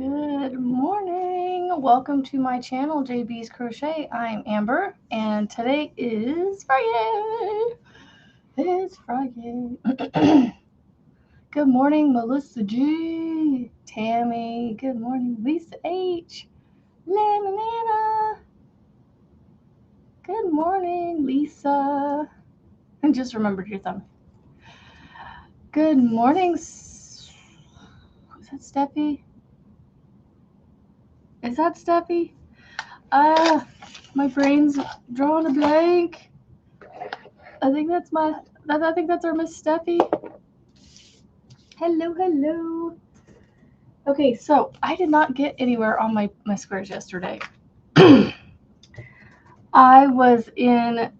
Good morning. Welcome to my channel, JB's Crochet. I'm Amber, and today is Friday. It's Friday. Good morning, Melissa G. Tammy. Good morning, Lisa H. Lemonana. Good morning, Lisa. I just remembered your thumb. Good morning. Is that Steffi? Is that Steffi? My brain's drawing a blank. I think that's our Miss Steffi. Hello. Okay, so I did not get anywhere on my squares yesterday. I was in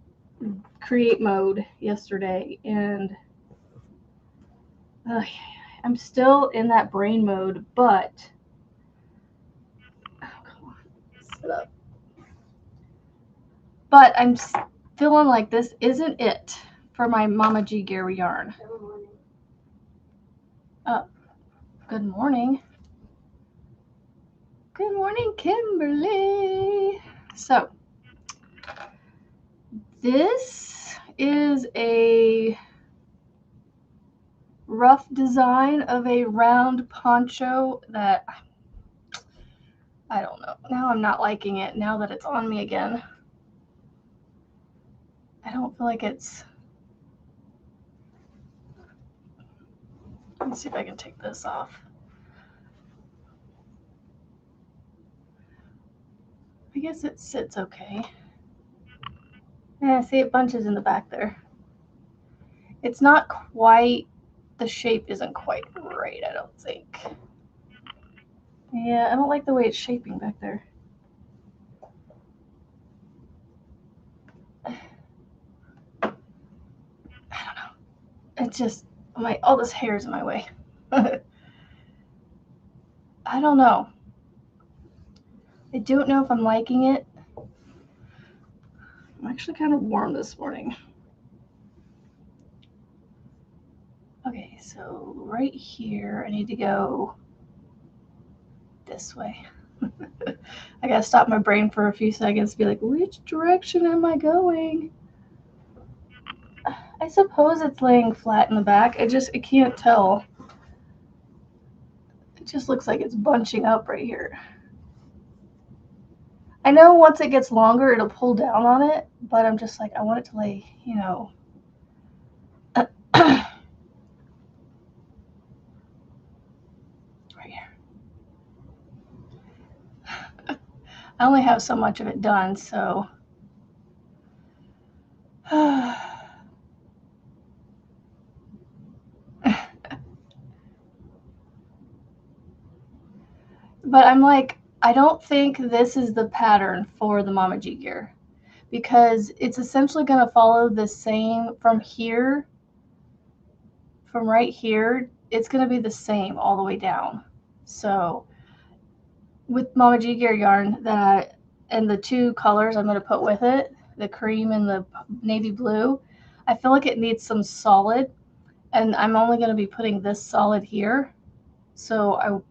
create mode yesterday, and I'm still in that brain mode, but come on, sit up. But I'm feeling like this isn't it for my Mama G Gear yarn. Good morning. Good morning, Kimberly. So, this is a rough design of a round poncho that I don't know. Now I'm not liking it now that it's on me again. I don't feel like it's... Let's see if I can take this off. I guess it sits okay. Yeah, see, it bunches in the back there. It's not quite, the shape isn't quite right, I don't think. Yeah, I don't like the way it's shaping back there. I don't know. It's just, all this hair is in my way. I don't know. I don't know if I'm liking it. I'm actually kind of warm this morning. Okay, so right here, I need to go this way. I gotta stop my brain for a few seconds to be like, which direction am I going? I suppose it's laying flat in the back. I can't tell. It just looks like it's bunching up right here. I know once it gets longer, it'll pull down on it, but I'm just like, I want it to lay, right here. I only have so much of it done, so. But I'm like, I don't think this is the pattern for the Mama G gear, because it's essentially going to follow the same from here, from right here, it's going to be the same all the way down. So with Mama G gear yarn and the two colors I'm going to put with it, the cream and the navy blue, I feel like it needs some solid, and I'm only going to be putting this solid here. So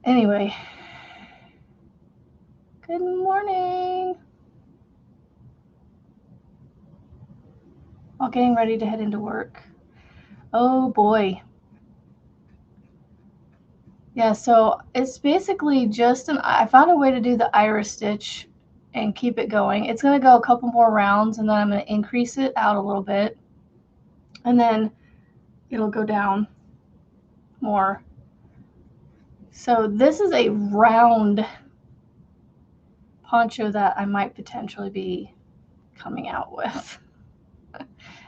anyway, good morning. While getting ready to head into work. Oh boy. Yeah, so it's basically just I found a way to do the iris stitch and keep it going. It's going to go a couple more rounds, and then I'm going to increase it out a little bit, and then it'll go down more. So this is a round poncho that I might potentially be coming out with.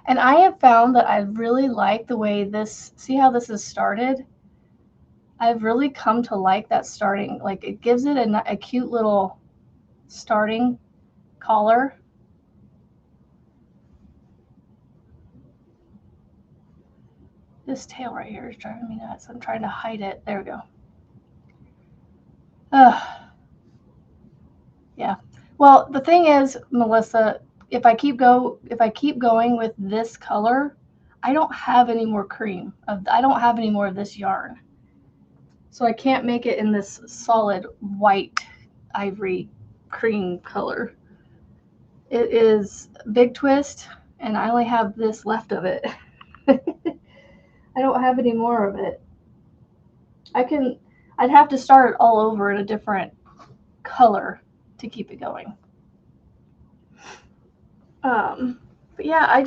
And I have found that I really like the way this, see how this is started? I've really come to like that starting, like it gives it a cute little starting collar. This tail right here is driving me nuts. I'm trying to hide it. There we go. Yeah. Well, the thing is, Melissa, if I keep going with this color, I don't have any more cream. I don't have any more of this yarn. So I can't make it in this solid white ivory cream color. It is a big twist, and I only have this left of it. I don't have any more of it. I'd have to start it all over in a different color to keep it going. But yeah,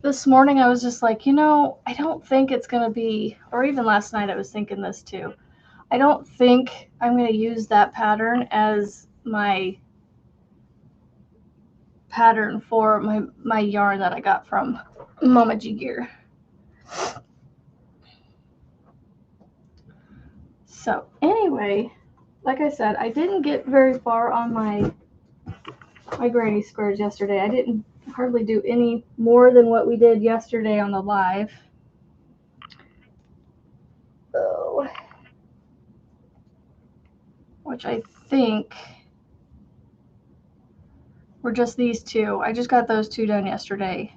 this morning I was just like, I don't think it's going to be, or even last night I was thinking this too. I don't think I'm going to use that pattern as my pattern for my yarn that I got from Mama G Gear. So anyway, like I said, I didn't get very far on my granny squares yesterday. I didn't hardly do any more than what we did yesterday on the live. Oh. Which I think were just these two. I just got those two done yesterday.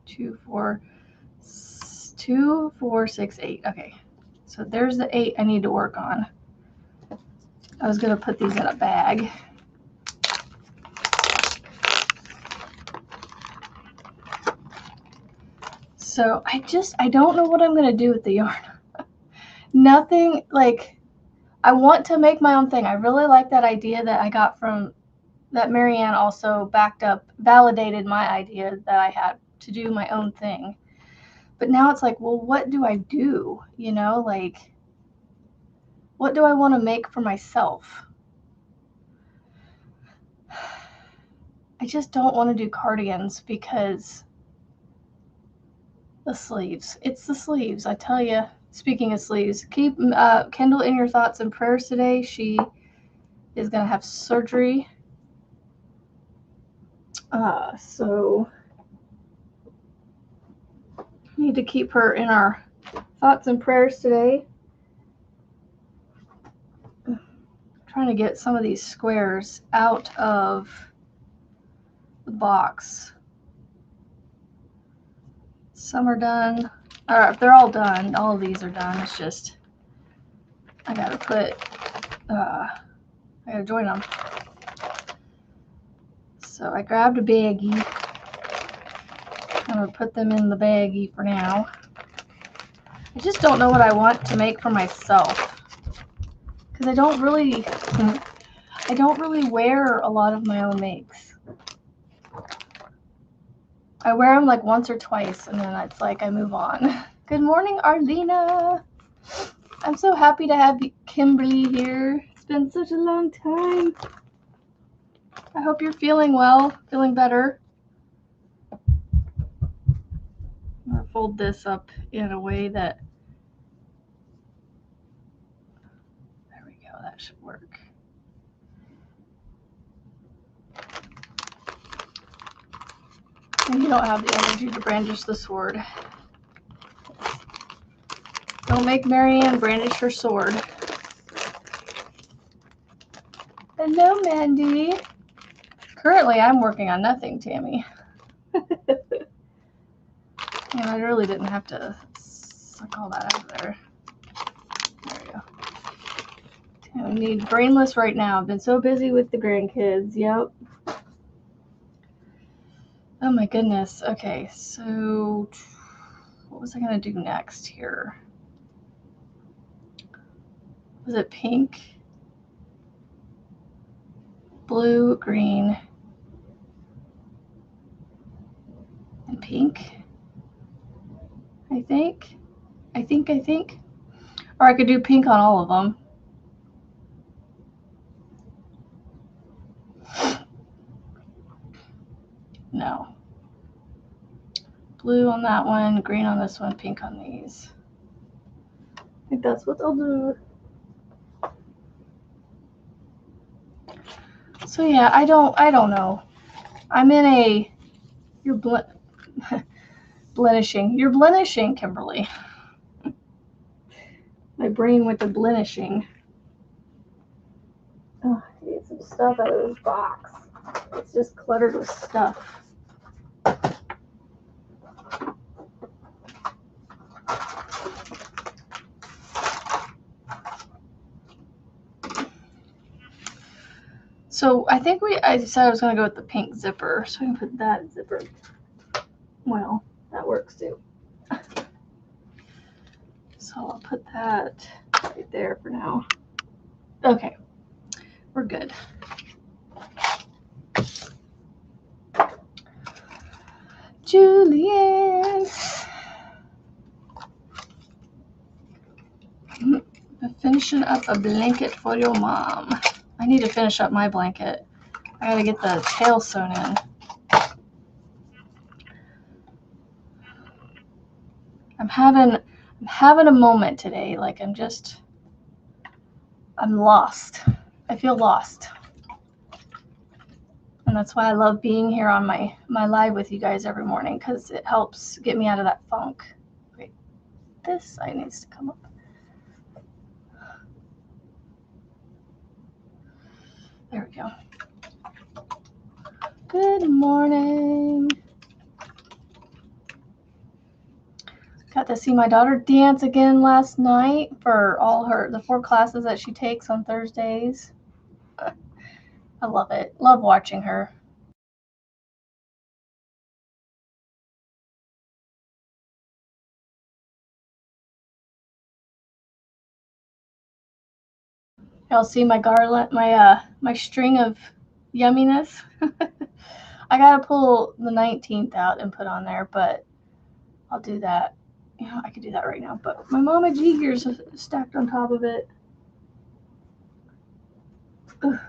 2, 4, 6, 8. Okay. So there's the 8 I need to work on. I was going to put these in a bag. So I don't know what I'm going to do with the yarn. Nothing, like, I want to make my own thing. I really like that idea that I got from, that Marianne also validated my idea that I had to do my own thing. But now it's like, well, what do I do? Like, what do I want to make for myself? I just don't want to do cardigans because the sleeves. It's the sleeves, I tell you. Speaking of sleeves, keep Kendall in your thoughts and prayers today. She is going to have surgery. So need to keep her in our thoughts and prayers today. I'm trying to get some of these squares out of the box. Some are done. They're all done. All of these are done. It's just I gotta join them. So I grabbed a baggie. I'm gonna put them in the baggie for now. I just don't know what I want to make for myself because I don't really wear a lot of my own makes. I wear them like once or twice, and then it's like I move on. Good morning, Arlena. I'm so happy to have Kimberly here. It's been such a long time. I hope you're feeling well, feeling better. I'm going to fold this up in a way that, there we go, that should work. And you don't have the energy to brandish the sword. Don't make Marianne brandish her sword. Hello, Mandy. Currently, I'm working on nothing, Tammy. And I really didn't have to suck all that out of there. There we go. I need brainless right now. I've been so busy with the grandkids. Yep. Oh my goodness. Okay, so what was I going to do next here? Was it pink? Blue, green, and pink? I think. Or I could do pink on all of them. No. Blue on that one, green on this one, pink on these. I think that's what I'll do. So yeah, I don't know. I'm in a, you're blenishing. You're blenishing, Kimberly. My brain went to blenishing. Oh, I need some stuff out of this box. It's just cluttered with stuff. So I think I decided I was going to go with the pink zipper. So I can put that zipper. Well, that works too. So I'll put that right there for now. Okay, we're good. Juliet. I'm finishing up a blanket for your mom. I need to finish up my blanket. I gotta get the tail sewn in. I'm having a moment today. Like I'm lost. I feel lost. And that's why I love being here on my live with you guys every morning, because it helps get me out of that funk. Wait, this side needs to come up. There we go. Good morning. Got to see my daughter dance again last night for all the 4 classes that she takes on Thursdays. I love it. Love watching her. Y'all see my garland, my string of yumminess? I gotta pull the 19th out and put on there, but I'll do that. You know, I could do that right now, but my Mama G gears stacked on top of it. There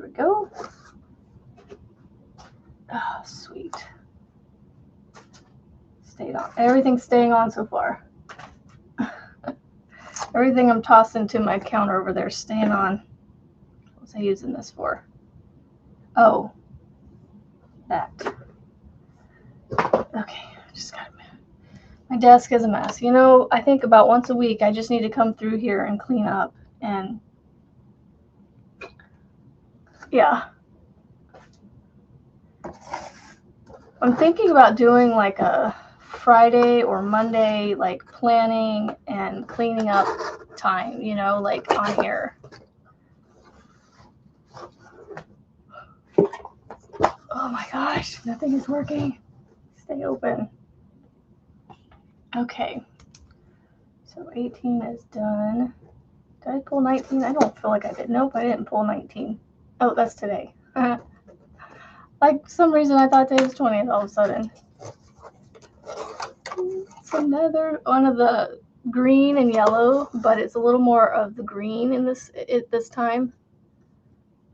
we go. Oh, sweet. Stayed on. Everything's staying on so far. Everything I'm tossing to my counter over there is staying on. What was I using this for? Oh, that. Okay, just got it. My desk is a mess. You know, I think about once a week I just need to come through here and clean up. And yeah. I'm thinking about doing like a Friday or Monday, like planning and cleaning up time, you know, like on here. Oh my gosh, nothing is working. Stay open. Okay. So 18 is done. Did I pull 19? I don't feel like I did. Nope, I didn't pull 19. Oh, that's today. Like some reason I thought today was 20th all of a sudden. It's another one of the green and yellow, but it's a little more of the green in this time.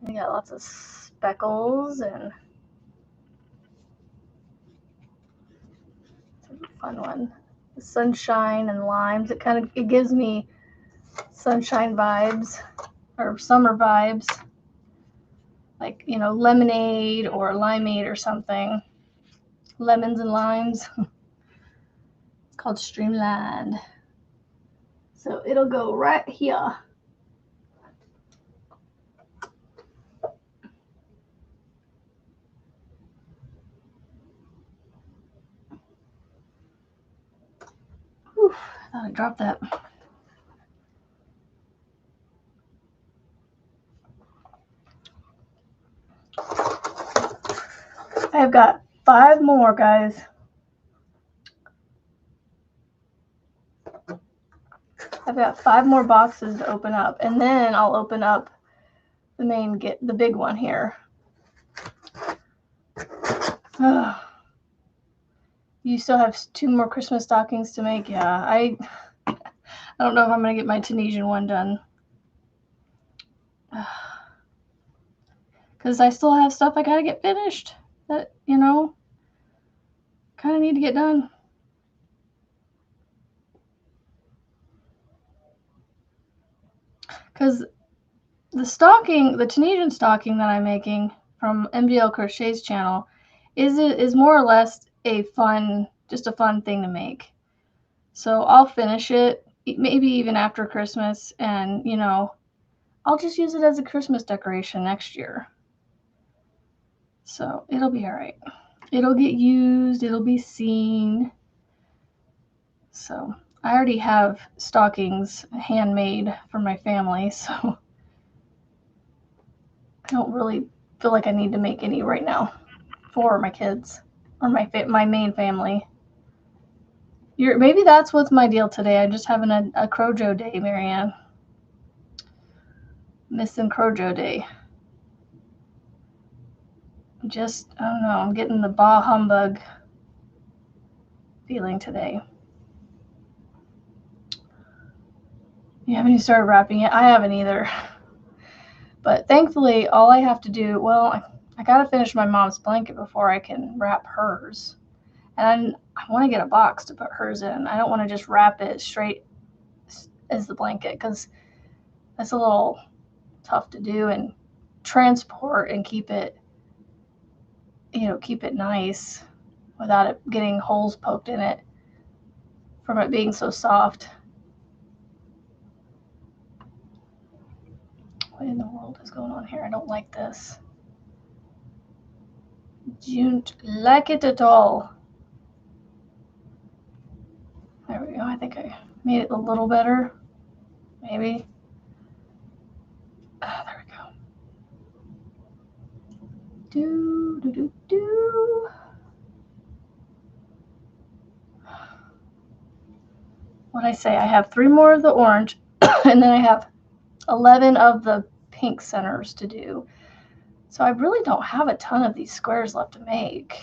And you got lots of speckles and it's a fun one. The sunshine and limes. It gives me sunshine vibes or summer vibes. Like, you know, lemonade or limeade or something. Lemons and limes. It's called Streamland. So it'll go right here. Whew, I thought I dropped that. I've got 5 more, guys. I've got 5 more boxes to open up, and then I'll open up the big one here. You still have 2 more Christmas stockings to make. Yeah, I don't know if I'm gonna get my Tunisian one done. Because I still have stuff I gotta get finished that, you know, kind of need to get done. Because the Tunisian stocking that I'm making from MDL Crochet's channel is more or less just a fun thing to make. So I'll finish it, maybe even after Christmas, and, you know, I'll just use it as a Christmas decoration next year. So it'll be all right. It'll get used. It'll be seen. So I already have stockings handmade for my family. So don't really feel like I need to make any right now for my kids or my main family. Maybe that's what's my deal today. I'm just having a Crochet day, Marianne. Missing Crochet day. I don't know, I'm getting the bah humbug feeling today. You haven't even started wrapping it? I haven't either. But thankfully, all I have to do, well, I got to finish my mom's blanket before I can wrap hers. And I want to get a box to put hers in. I don't want to just wrap it straight as the blanket because that's a little tough to do and transport and keep it nice without it getting holes poked in it from it being so soft. What in the world is going on here? I don't like this. Don't like it at all. There we go. I think I made it a little better. Maybe. There we go. Do. What'd I say? I have 3 more of the orange, and then I have 11 of the pink centers to do. So I really don't have a ton of these squares left to make.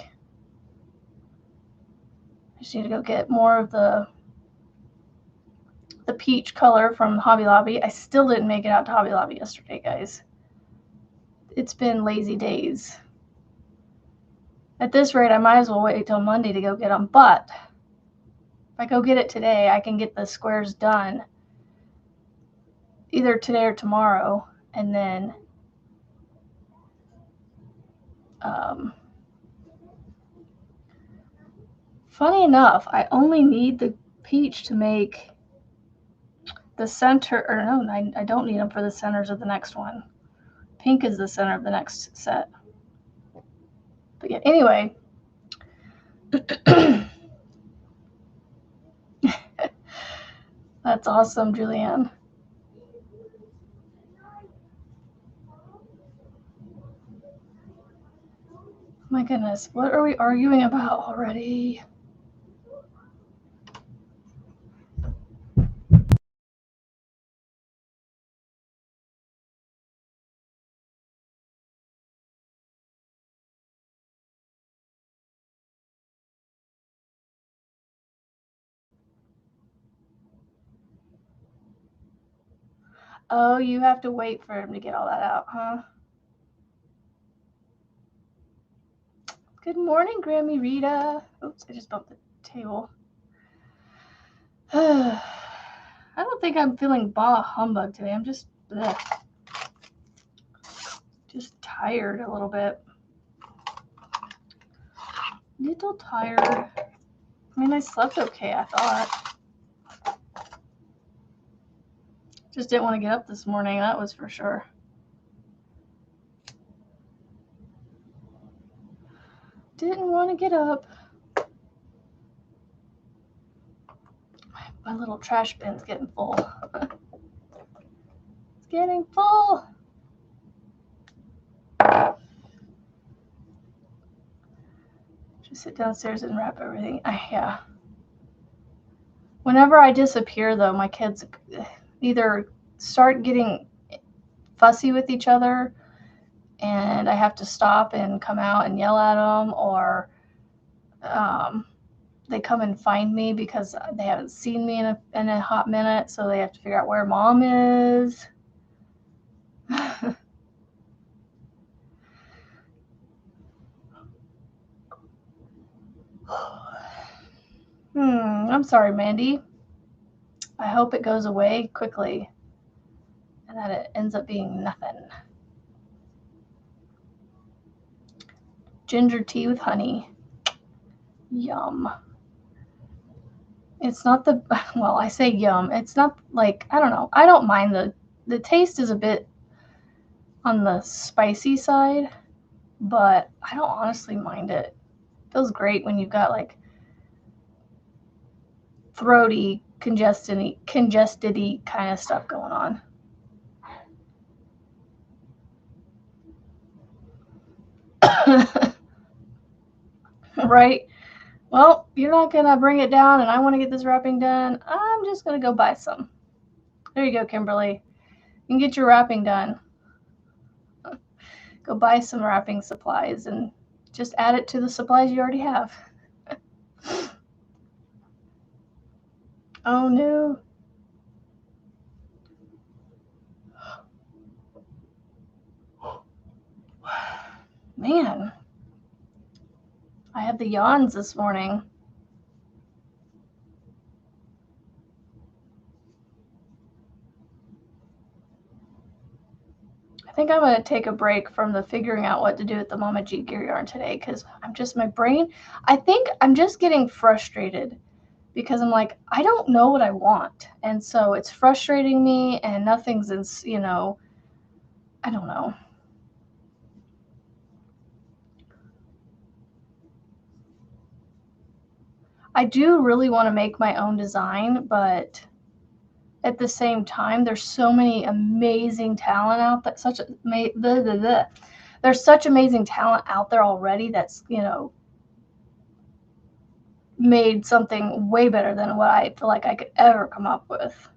I just need to go get more of the peach color from Hobby Lobby. I still didn't make it out to Hobby Lobby yesterday, guys. It's been lazy days. At this rate, I might as well wait till Monday to go get them. But if I go get it today, I can get the squares done either today or tomorrow. And then funny enough, I only need the peach to make the center, or no, I don't need them for the centers of the next one. Pink is the center of the next set. But yeah, anyway. That's awesome, Julianne. My goodness, what are we arguing about already? Oh, you have to wait for him to get all that out, huh? Good morning, Grammy Rita. Oops, I just bumped the table. I don't think I'm feeling bah humbug today. I'm just tired a little bit. Little tired. I mean, I slept okay, I thought. Just didn't want to get up this morning, that was for sure. Didn't want to get up. My little trash bin's getting full. It's getting full. Just sit downstairs and wrap everything. Yeah. Whenever I disappear, though, my kids either start getting fussy with each other and I have to stop and come out and yell at them, or they come and find me because they haven't seen me in a hot minute, so they have to figure out where mom is. I'm sorry, Mandy. I hope it goes away quickly and that it ends up being nothing. Ginger tea with honey. Yum. It's not well, I say yum. It's not like, I don't know. I don't mind the taste is a bit on the spicy side, but I don't honestly mind it. It feels great when you've got like throaty, congested-y kind of stuff going on. Right? Well, you're not going to bring it down and I want to get this wrapping done. I'm just going to go buy some. There you go, Kimberly. You can get your wrapping done. Go buy some wrapping supplies and just add it to the supplies you already have. Oh no. Man, I had the yawns this morning. I think I'm going to take a break from the figuring out what to do with the Mama G gear yarn today because my brain, I think I'm just getting frustrated because I'm like, I don't know what I want. And so it's frustrating me and nothing's, I don't know. I do really want to make my own design, but at the same time, there's so many amazing talent out there. There's such amazing talent out there already that's, made something way better than what I feel like I could ever come up with.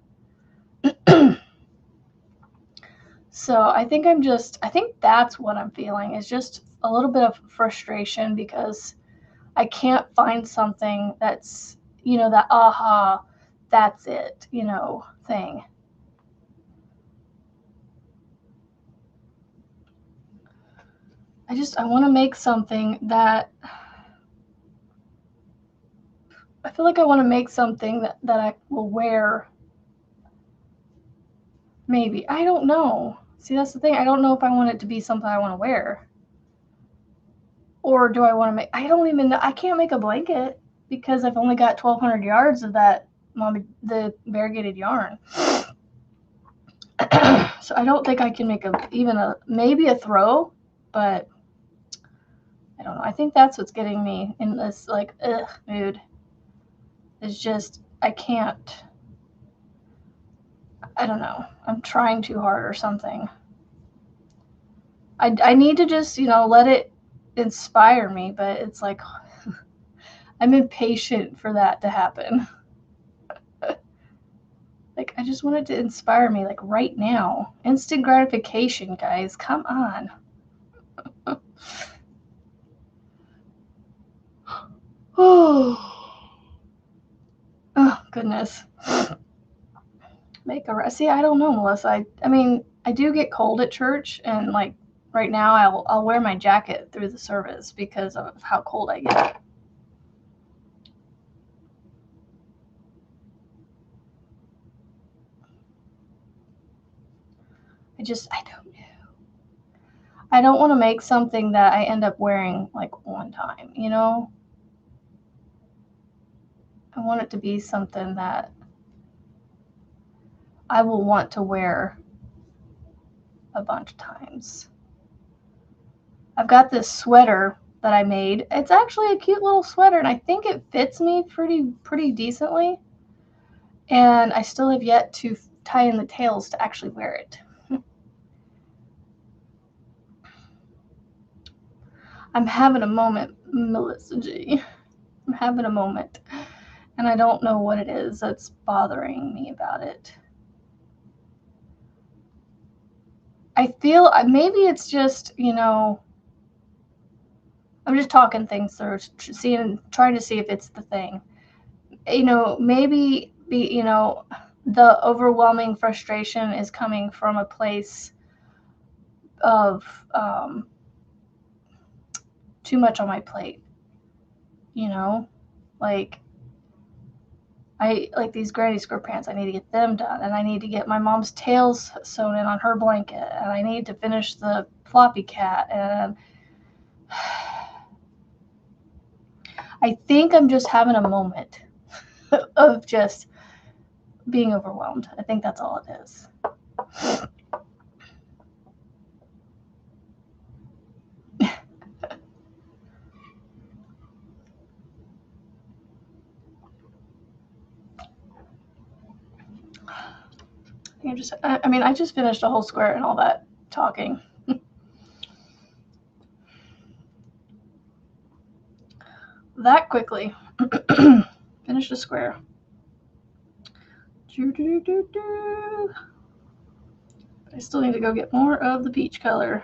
So I think that's what I'm feeling is just a little bit of frustration because I can't find something that's, that aha, that's it, thing. I want to make something that I feel like I want to make something that I will wear. Maybe. I don't know. See, that's the thing. I don't know if I want it to be something I want to wear. Or do I want to make, I don't even know. I can't make a blanket because I've only got 1,200 yards of that, the variegated yarn. So I don't think I can make maybe a throw, but I don't know. I think that's what's getting me in this mood. It's just, I can't, I don't know. I'm trying too hard or something. I need to just, let it inspire me, but it's like, I'm impatient for that to happen. Like, I just want it to inspire me, like, right now. Instant gratification, guys. Come on. Oh, goodness. Make a rest. See, I don't know, Melissa. I mean, I do get cold at church, and, like, right now I'll wear my jacket through the service because of how cold I get. I don't know. I don't want to make something that I end up wearing, like, one time, I want it to be something that I will want to wear a bunch of times. I've got this sweater that I made. It's actually a cute little sweater, and I think it fits me pretty decently. And I still have yet to tie in the tails to actually wear it. I'm having a moment, Melissa G. I'm having a moment. And I don't know what it is that's bothering me about it. I feel maybe it's just, I'm just talking things through, trying to see if it's the thing. Maybe the overwhelming frustration is coming from a place of too much on my plate. Like I like these granny square pants. I need to get them done, and I need to get my mom's tails sewn in on her blanket, and I need to finish the floppy cat, and I think I'm just having a moment of just being overwhelmed. I think that's all it is. I just finished a whole square and all that talking. that quickly. Finish the square. I still need to go get more of the peach color.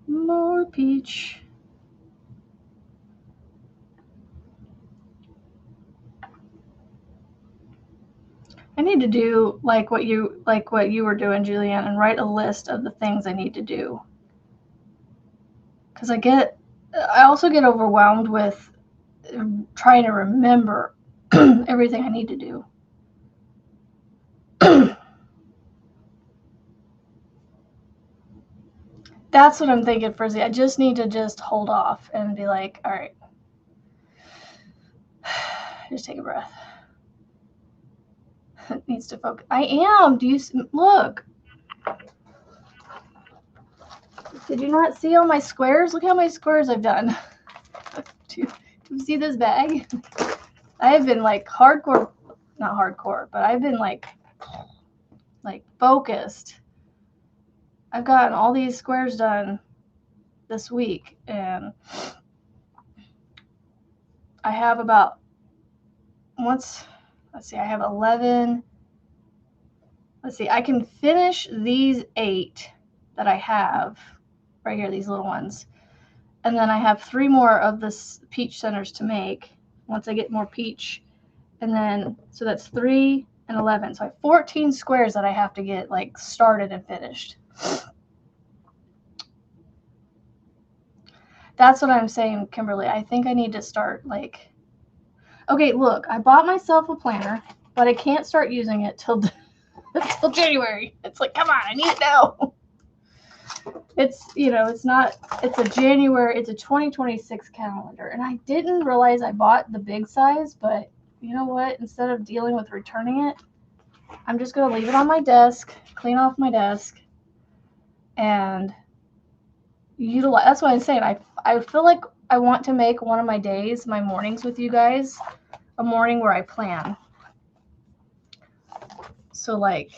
More peach. I need to do like what you were doing, Julianne, and write a list of the things I need to do. Because I also get overwhelmed with trying to remember everything I need to do. That's what I'm thinking, Frizzy. I just need to just hold off and be like, all right, just take a breath. It needs to focus. I am. Do you look? Did you not see all my squares? Look how many squares I've done. Do you see this bag? I have been like hardcore, not hardcore, but I've been like focused. I've gotten all these squares done this week, and I have about let's see, I have 11. Let's see, I can finish these 8 that I have right here, these little ones. And then I have 3 more of this peach centers to make once I get more peach. And then, so that's 3 and 11. So I have 14 squares that I have to get like started and finished. That's what I'm saying, Kimberly. I think I need to start like, okay, look, I bought myself a planner, but I can't start using it till January. It's like, come on, I need it now. It's, it's a January, it's a 2026 calendar. And I didn't realize I bought the big size, but you know what? Instead of dealing with returning it, I'm just going to leave it on my desk, clean off my desk, and utilize. That's what I'm saying. I feel like I want to make one of my days, my mornings with you guys, a morning where I plan. So like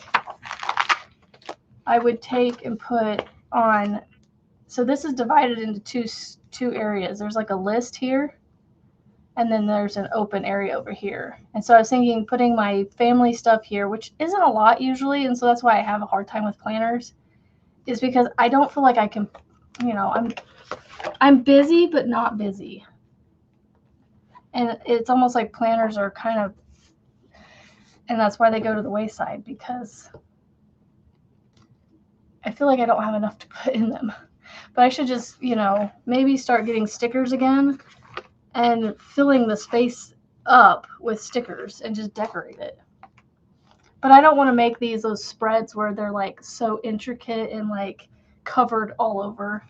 I would take and put on, so this is divided into two areas. There's like a list here, and then there's an open area over here. And so I was thinking putting my family stuff here, which isn't a lot usually, and so that's why I have a hard time with planners, is because I don't feel like I can, I'm busy but not busy. And it's almost like planners are kind of, and that's why they go to the wayside, because I feel like I don't have enough to put in them. But I should just, maybe start getting stickers again and filling the space up with stickers and just decorate it. But I don't want to make those spreads where they're like so intricate and like covered all over,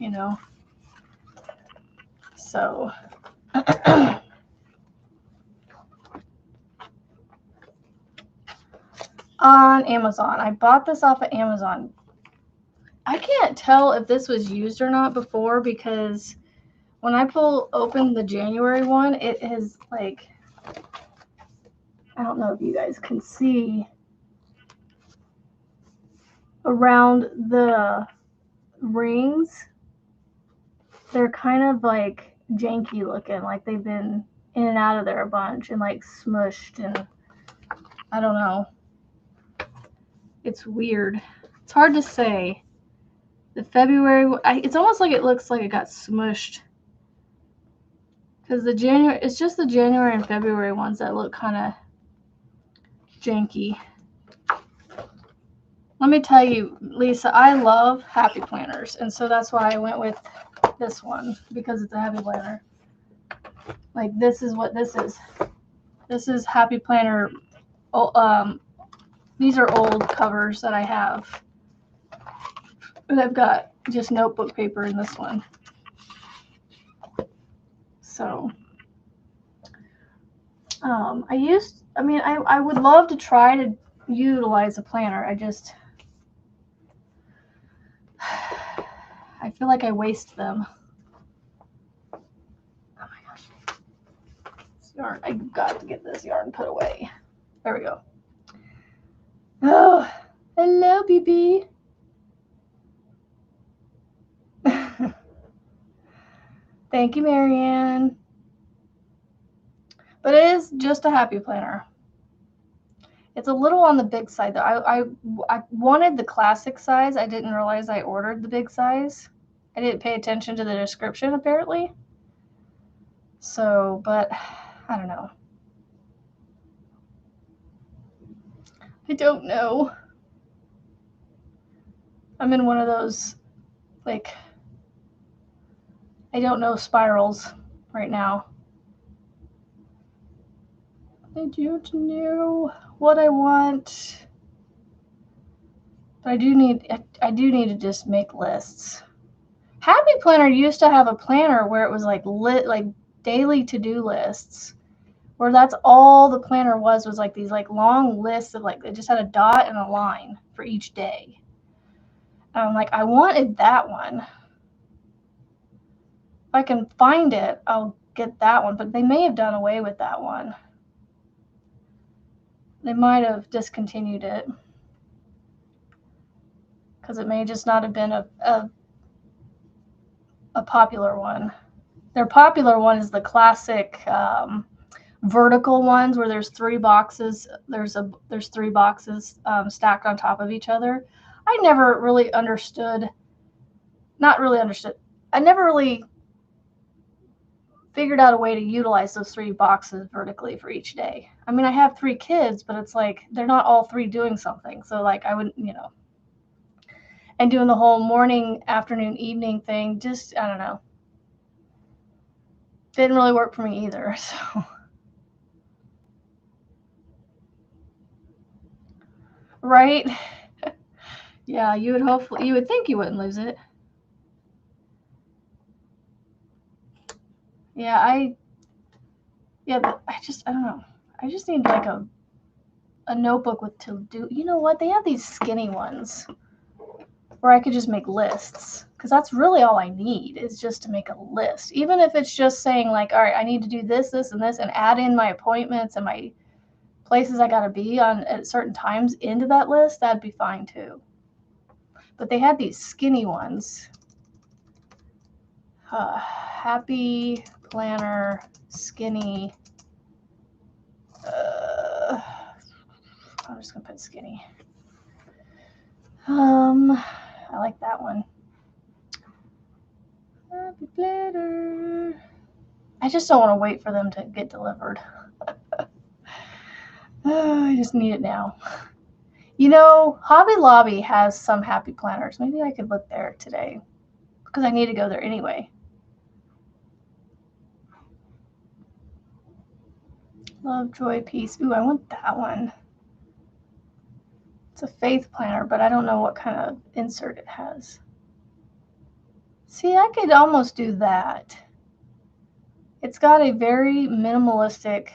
So on Amazon. I bought this off of Amazon. I can't tell if this was used or not before, because when I open the January one, it is like, I don't know if you guys can see around the rings. They're kind of like janky looking, like they've been in and out of there a bunch and like smushed, and I don't know. It's weird. It's hard to say. The February, it's almost like it looks like it got smushed. Because it's just the January and February ones that look kind of janky. Let me tell you, Lisa, I love happy planners. And so that's why I went with this one, because it's a happy planner. Like, this is what this is. This is happy planner. These are old covers that I have. But I've got just notebook paper in this one. So, I would love to try to utilize a planner. I feel like I waste them. Oh my gosh. This yarn, I got to get this yarn put away. There we go. Oh, hello, BB. Thank you, Marianne. But it is just a happy planner. It's a little on the big side though. I wanted the classic size. I didn't realize I ordered the big size. I didn't pay attention to the description apparently. So, but I don't know. I don't know. I'm in one of those, like, I don't know spirals right now. I don't know what I want. But I do need to just make lists. Happy Planner used to have a planner where it was like daily to-do lists, where that's all the planner was like these like long lists of like, it just had a dot and a line for each day. And I'm like, I wanted that one. If I can find it, I'll get that one, but they may have done away with that one. They might have discontinued it because it may just not have been a popular one. Their popular one is the classic vertical ones where there's 3 boxes. There's 3 boxes stacked on top of each other. I never really understood. Not really understood. I never really figured out a way to utilize those 3 boxes vertically for each day. I mean, I have 3 kids, but it's like they're not all 3 doing something. So like I wouldn't, you know, and doing the whole morning, afternoon, evening thing, just, I don't know. Didn't really work for me either. So right? Yeah, you would think you wouldn't lose it. Yeah, I don't know. I just need like a notebook with to do. You know what? They have these skinny ones where I could just make lists, because that's really all I need is just to make a list. Even if it's just saying like, all right, I need to do this, this, and this, and add in my appointments and my places I got to be on at certain times into that list, that'd be fine too. But they had these skinny ones. Happy Planner skinny. I'm just gonna put skinny. I like that one. Happy Planner. I just don't want to wait for them to get delivered. I just need it now. You know, Hobby Lobby has some happy planners. Maybe I could look there today because I need to go there anyway. Love, Joy, Peace. Ooh, I want that one. It's a faith planner, but I don't know what kind of insert it has. See, I could almost do that. It's got a very minimalistic,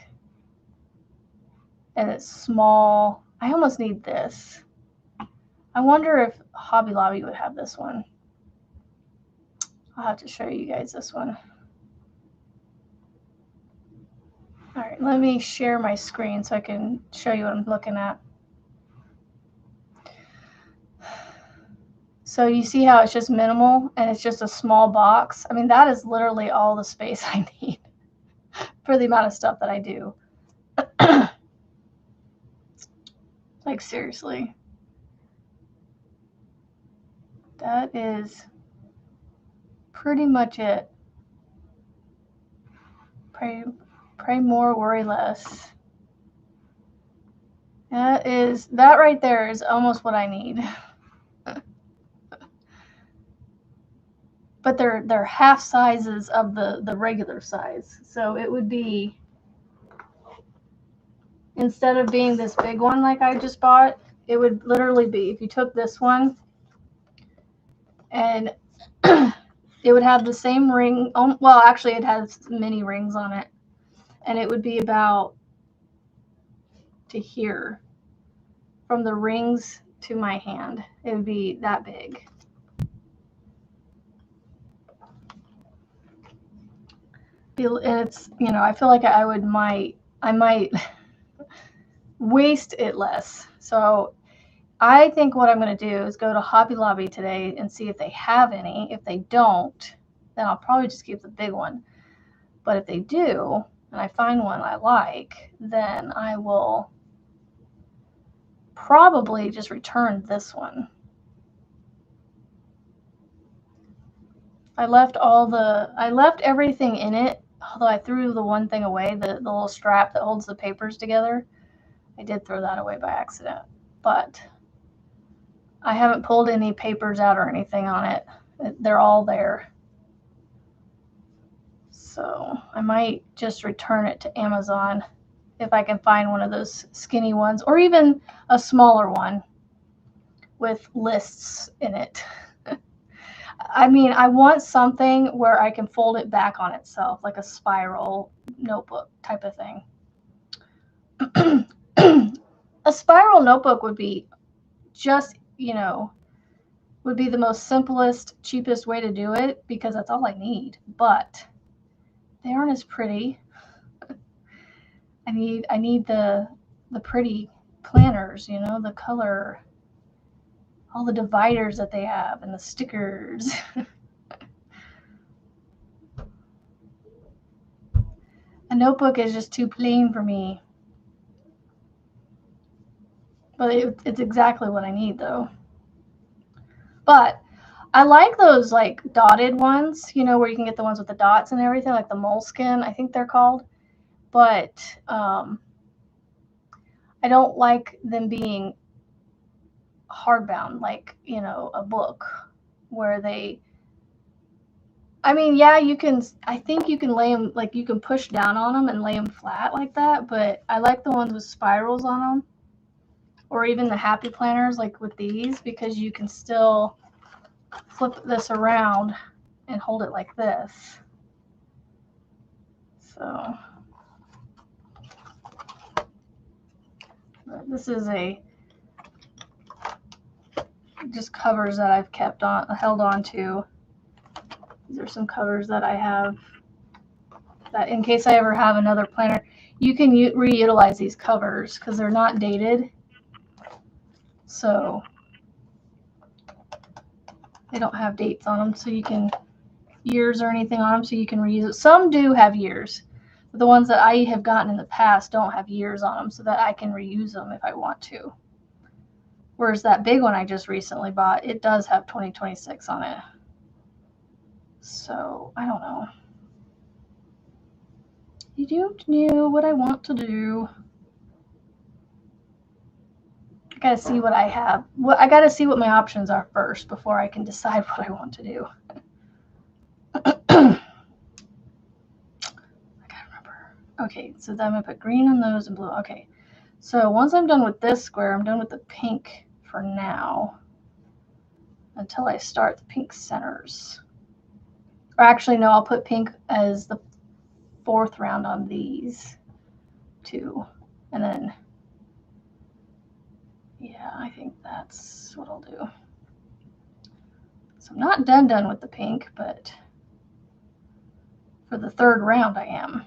and it's small. I almost need this. I wonder if Hobby Lobby would have this one. I'll have to show you guys this one. All right, let me share my screen so I can show you what I'm looking at. So you see how it's just minimal and it's just a small box? I mean, that is literally all the space I need for the amount of stuff that I do. Like, seriously. That is pretty much it. Pray more, worry less. That right there is almost what I need. But they're half sizes of the regular size. So it would be, instead of being this big one like I just bought, it would literally be, if you took this one and it would have the same ring. Well, actually it has mini rings on it, and it would be about to here, from the rings to my hand. It would be that big. And it's, you know, I feel like I might waste it less. So I think what I'm going to do is go to Hobby Lobby today and see if they have any. If they don't, then I'll probably just keep the big one. But if they do, and I find one I like, then I will probably just return this one. I left everything in it, although I threw the one thing away, the little strap that holds the papers together. I did throw that away by accident, but I haven't pulled any papers out or anything on it. They're all there. So I might just return it to Amazon if I can find one of those skinny ones, or even a smaller one with lists in it. I mean, I want something where I can fold it back on itself, like a spiral notebook type of thing. A spiral notebook would be just, would be the most simplest, cheapest way to do it, because that's all I need. But they aren't as pretty. I need the pretty planners, the color, all the dividers that they have, and the stickers. A notebook is just too plain for me. But it's exactly what I need, though. But I like those like dotted ones, where you can get the ones with the dots and everything, like the moleskin, I think they're called. But I don't like them being hardbound, like, a book where they, I mean, yeah, I think you can lay them, like you can push down on them and lay them flat like that, but I like the ones with spirals on them, or even the happy planners like with these, because you can still flip this around and hold it like this. So this is just covers that I've held on to. These are some covers that I have that in case I ever have another planner, you can reutilize these covers because they're not dated. So they don't have dates on them, so you can, years or anything on them, so you can reuse it. Some do have years, but the ones that I have gotten in the past don't have years on them, so that I can reuse them if I want to. Whereas that big one I just recently bought, it does have 2026 on it. So I don't know. You don't know what I want to do. I gotta see what I have. I gotta see what my options are first before I can decide what I want to do. I gotta remember. Okay, so then I'm gonna put green on those and blue. Okay, so once I'm done with this square, I'm done with the pink for now until I start the pink centers. Or actually, no, I'll put pink as the 4th round on these two, and then yeah, I think that's what I'll do. So I'm not done with the pink, but for the 3rd round I am.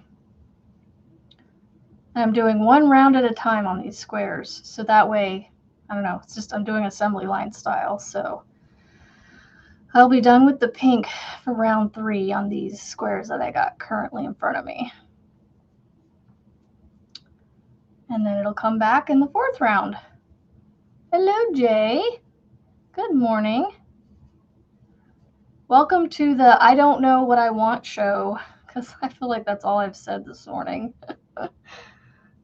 And I'm doing 1 round at a time on these squares, so that way, I don't know, it's just I'm doing assembly line style, so I'll be done with the pink for round 3 on these squares that I got currently in front of me. And then it'll come back in the 4th round. Hello, Jay. Good morning. Welcome to the I don't know what I want show, because I feel like that's all I've said this morning.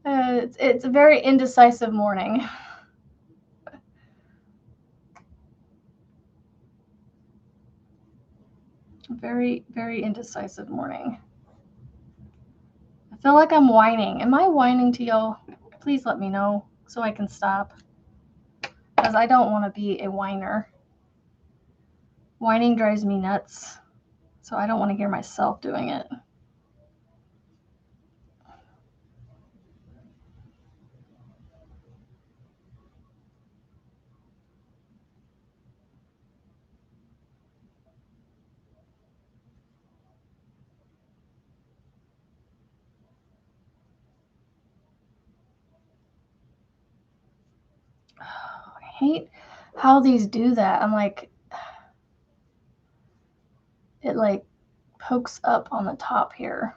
It's a very indecisive morning. Very, very indecisive morning. I feel like I'm whining. Am I whining to y'all? Please let me know so I can stop, because I don't want to be a whiner. Whining drives me nuts, so I don't want to hear myself doing it. I hate how these do that. I'm like, it like pokes up on the top here.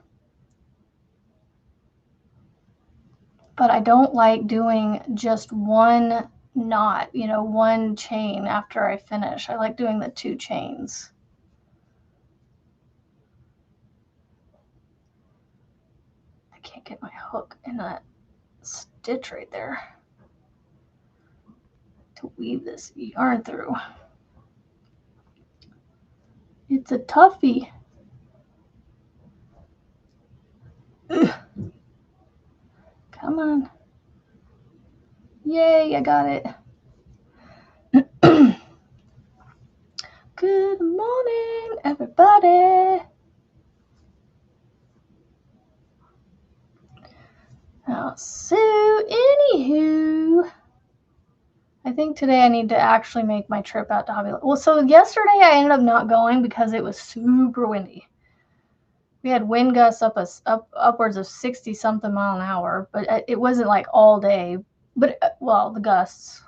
But I don't like doing just one knot, you know, one chain after I finish. I like doing the 2 chains. I can't get my hook in that stitch right there to weave this yarn through. It's a toughie. Ugh. Come on. Yay, I got it. Good morning, everybody. So, anywho, I think today I need to actually make my trip out to Hobby Lobby. Well, so yesterday I ended up not going because it was super windy. We had wind gusts upwards of 60-something mile an hour, but it wasn't like all day. But, well, the gusts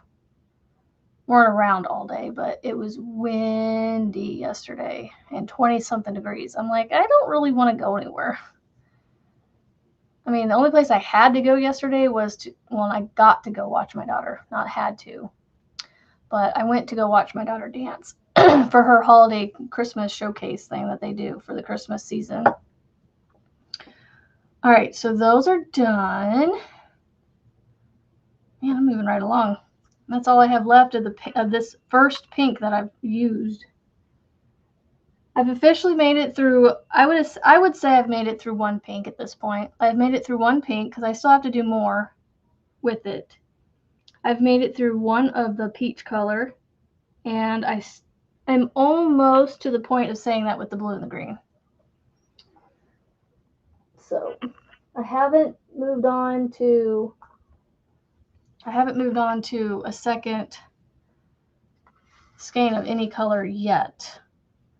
weren't around all day, but it was windy yesterday and 20-something degrees. I'm like, I don't really want to go anywhere. I mean, the only place I had to go yesterday was I got to go watch my daughter. Not had to, but I went to go watch my daughter dance for her holiday Christmas showcase thing that they do for the Christmas season. All right, so those are done. Man, I'm moving right along. That's all I have left of this first pink that I've used. I've officially made it through, I would say I've made it through 1 pink at this point. I've made it through 1 pink because I still have to do more with it. I've made it through 1 of the peach color, and I'm almost to the point of saying that with the blue and the green. So I haven't moved on to a second skein of any color yet,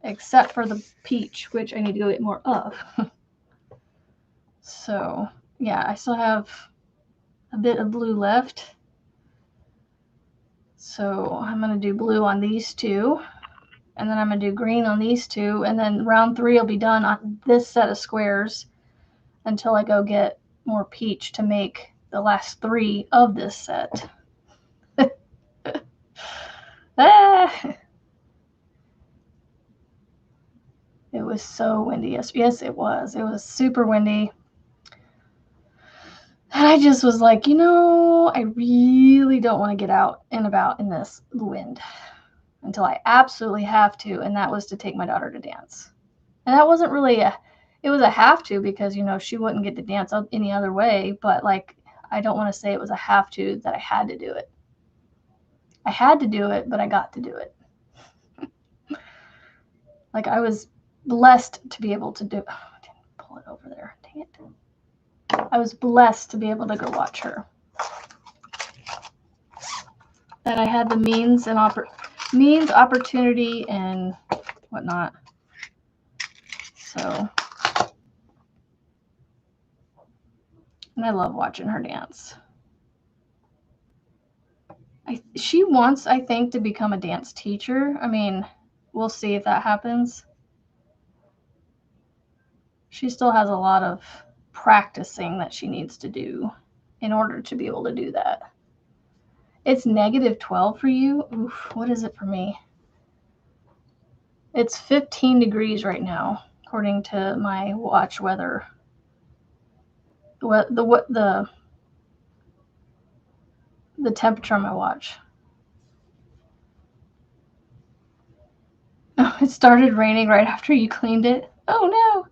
except for the peach, which I need to go get more of. So yeah, I still have a bit of blue left. So I'm going to do blue on these 2, and then I'm going to do green on these 2, and then round 3 will be done on this set of squares until I go get more peach to make the last 3 of this set. Ah! It was so windy. Yes, it was. It was super windy. And I just was like, you know, I really don't want to get out and about in this wind until I absolutely have to, and that was to take my daughter to dance. And that wasn't really it was a have to because, you know, she wouldn't get to dance any other way, but like, I don't want to say it was a have to that I had to do it. I had to do it, but I got to do it. Like, I was blessed to be able to do. Oh, I didn't pull it over there. Dang it. I was blessed to be able to go watch her. That I had the means, opportunity, and whatnot. So, and I love watching her dance. She wants, I think, to become a dance teacher. I mean, we'll see if that happens. She still has a lot of practicing that she needs to do in order to be able to do that. It's -12 for you. Oof, what is it for me? It's 15 degrees right now, according to my watch weather. The temperature on my watch. Oh, it started raining right after you cleaned it. Oh no.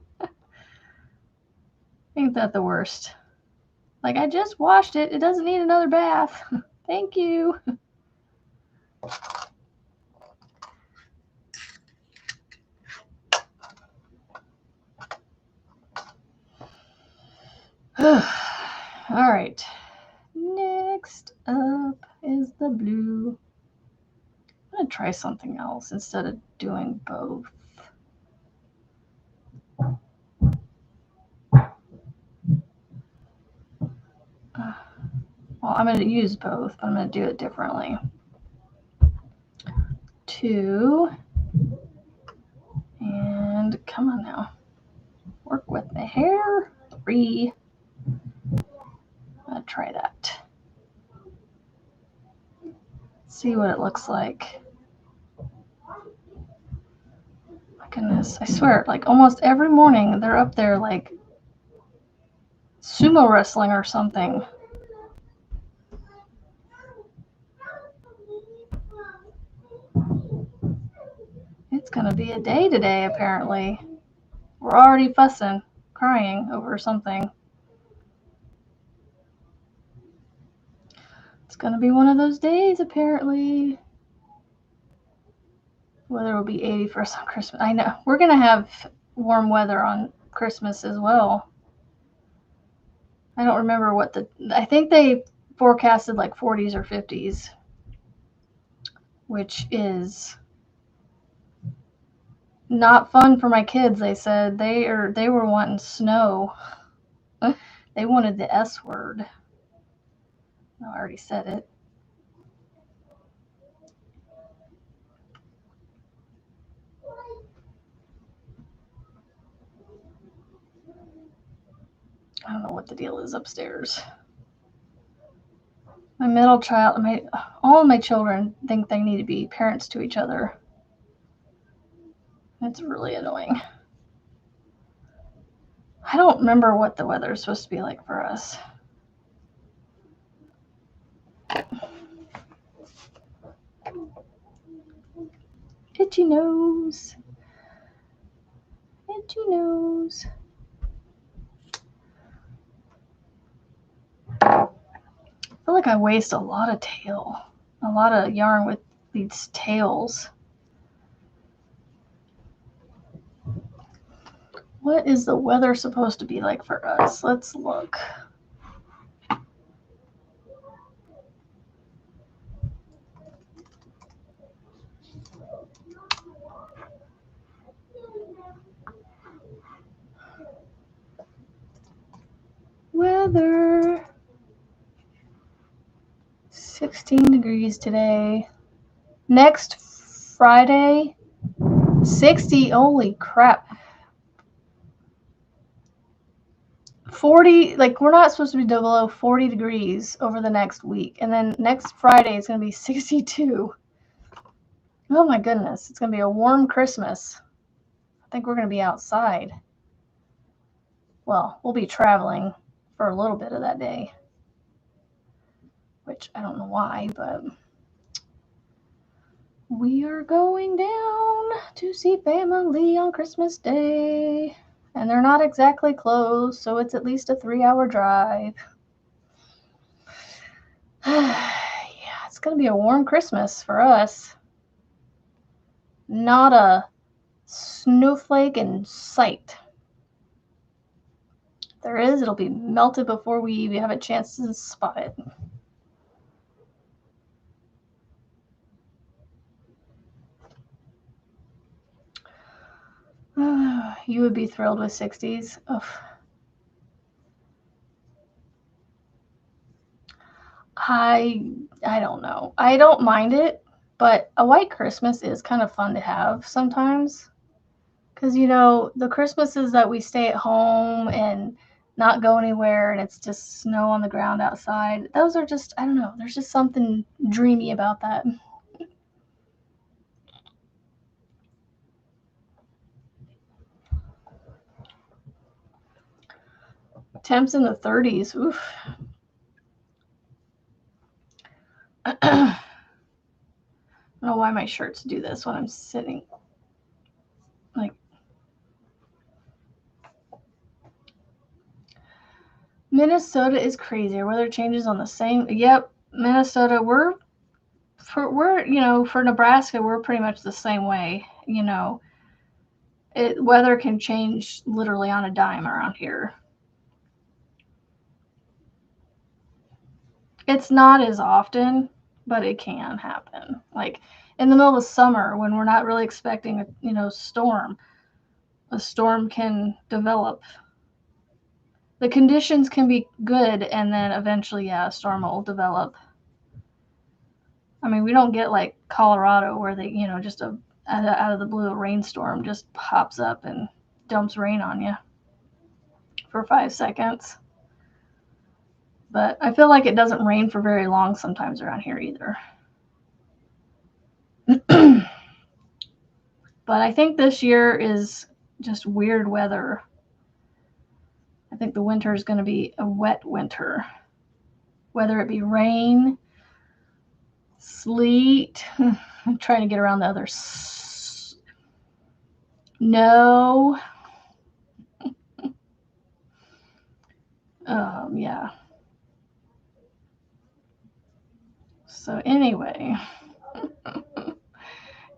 Ain't that the worst? Like, I just washed it. It doesn't need another bath. Thank you. All right. Next up is the blue. I'm going to try something else instead of doing both. Well, I'm going to use both, but I'm going to do it differently. 2. And come on now. work with my hair. 3. I'm gonna try that. See what it looks like. My goodness, I swear, like almost every morning they're up there like sumo wrestling or something. It's gonna be a day today, apparently. We're already fussing, crying over something. It's gonna be one of those days, apparently. Weather will be 80 for us on Christmas. I know. We're gonna have warm weather on Christmas as well. I don't remember what I think they forecasted like 40s or 50s, which is not fun for my kids. They said they were wanting snow. They wanted the S word. No, I already said it. I don't know what the deal is upstairs. My middle child, all of my children think they need to be parents to each other. It's really annoying. I don't remember what the weather is supposed to be like for us. Itchy nose. Itchy nose. I feel like I waste a lot of yarn with these tails. What is the weather supposed to be like for us? Let's look. Weather. 16 degrees today. Next Friday, 60. Holy crap. 40, like we're not supposed to be below 40 degrees over the next week. And then next Friday is going to be 62. Oh my goodness. It's going to be a warm Christmas. I think we're going to be outside. Well, we'll be traveling for a little bit of that day, which I don't know why, but we are going down to see family on Christmas Day. And they're not exactly close, so it's at least a 3-hour drive. Yeah, it's going to be a warm Christmas for us. Not a snowflake in sight. If there is, it'll be melted before we even have a chance to spot it. You would be thrilled with 60s. Ugh. I don't know. I don't mind it, but a white Christmas is kind of fun to have sometimes. Because, you know, the Christmases that we stay at home and not go anywhere and it's just snow on the ground outside, those are just, I don't know, there's just something dreamy about that. Temps in the 30s. Oof. I don't know why my shirts do this when I'm sitting. Like, Minnesota is crazy. Weather changes on the same. Yep, Minnesota. We're you know, for Nebraska, we're pretty much the same way. You know, weather can change literally on a dime around here. It's not as often, but it can happen. Like in the middle of summer when we're not really expecting a storm, a storm can develop. The conditions can be good, and then eventually, a storm will develop. I mean, we don't get like Colorado where they, just out of the blue, a rainstorm just pops up and dumps rain on you. for 5 seconds. But I feel like it doesn't rain for very long sometimes around here either. But I think this year is just weird weather. I think the winter is going to be a wet winter. Whether it be rain, sleet. I'm trying to get around the other. No. Yeah. So anyway,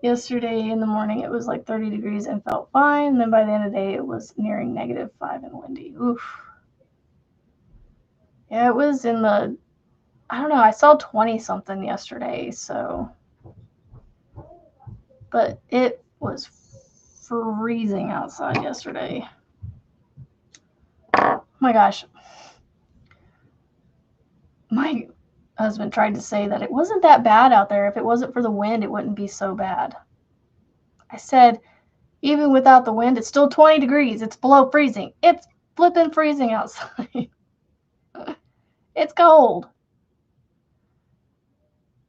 yesterday in the morning it was like 30 degrees and felt fine. And then by the end of the day it was nearing -5 and windy. Oof. Yeah, it was in the, I don't know, I saw 20 something yesterday, so, but it was freezing outside yesterday. Oh my gosh. My husband tried to say that it wasn't that bad out there. If it wasn't for the wind, it wouldn't be so bad. I said, even without the wind, it's still 20 degrees. It's below freezing. It's flipping freezing outside. It's cold.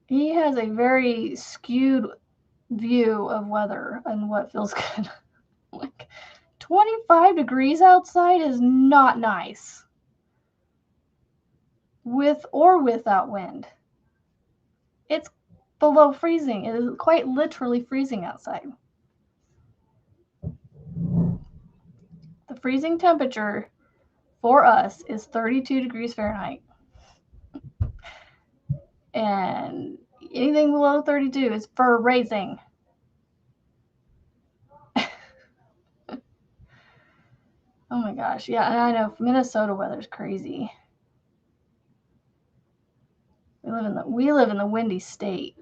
He has a very skewed view of weather and what feels good. Like 25 degrees outside is not nice. With or without wind. It's below freezing. It is quite literally freezing outside. The freezing temperature for us is 32 degrees Fahrenheit. And anything below 32 is fur raising. Oh my gosh. Yeah, and I know Minnesota weather's crazy. We live in the windy state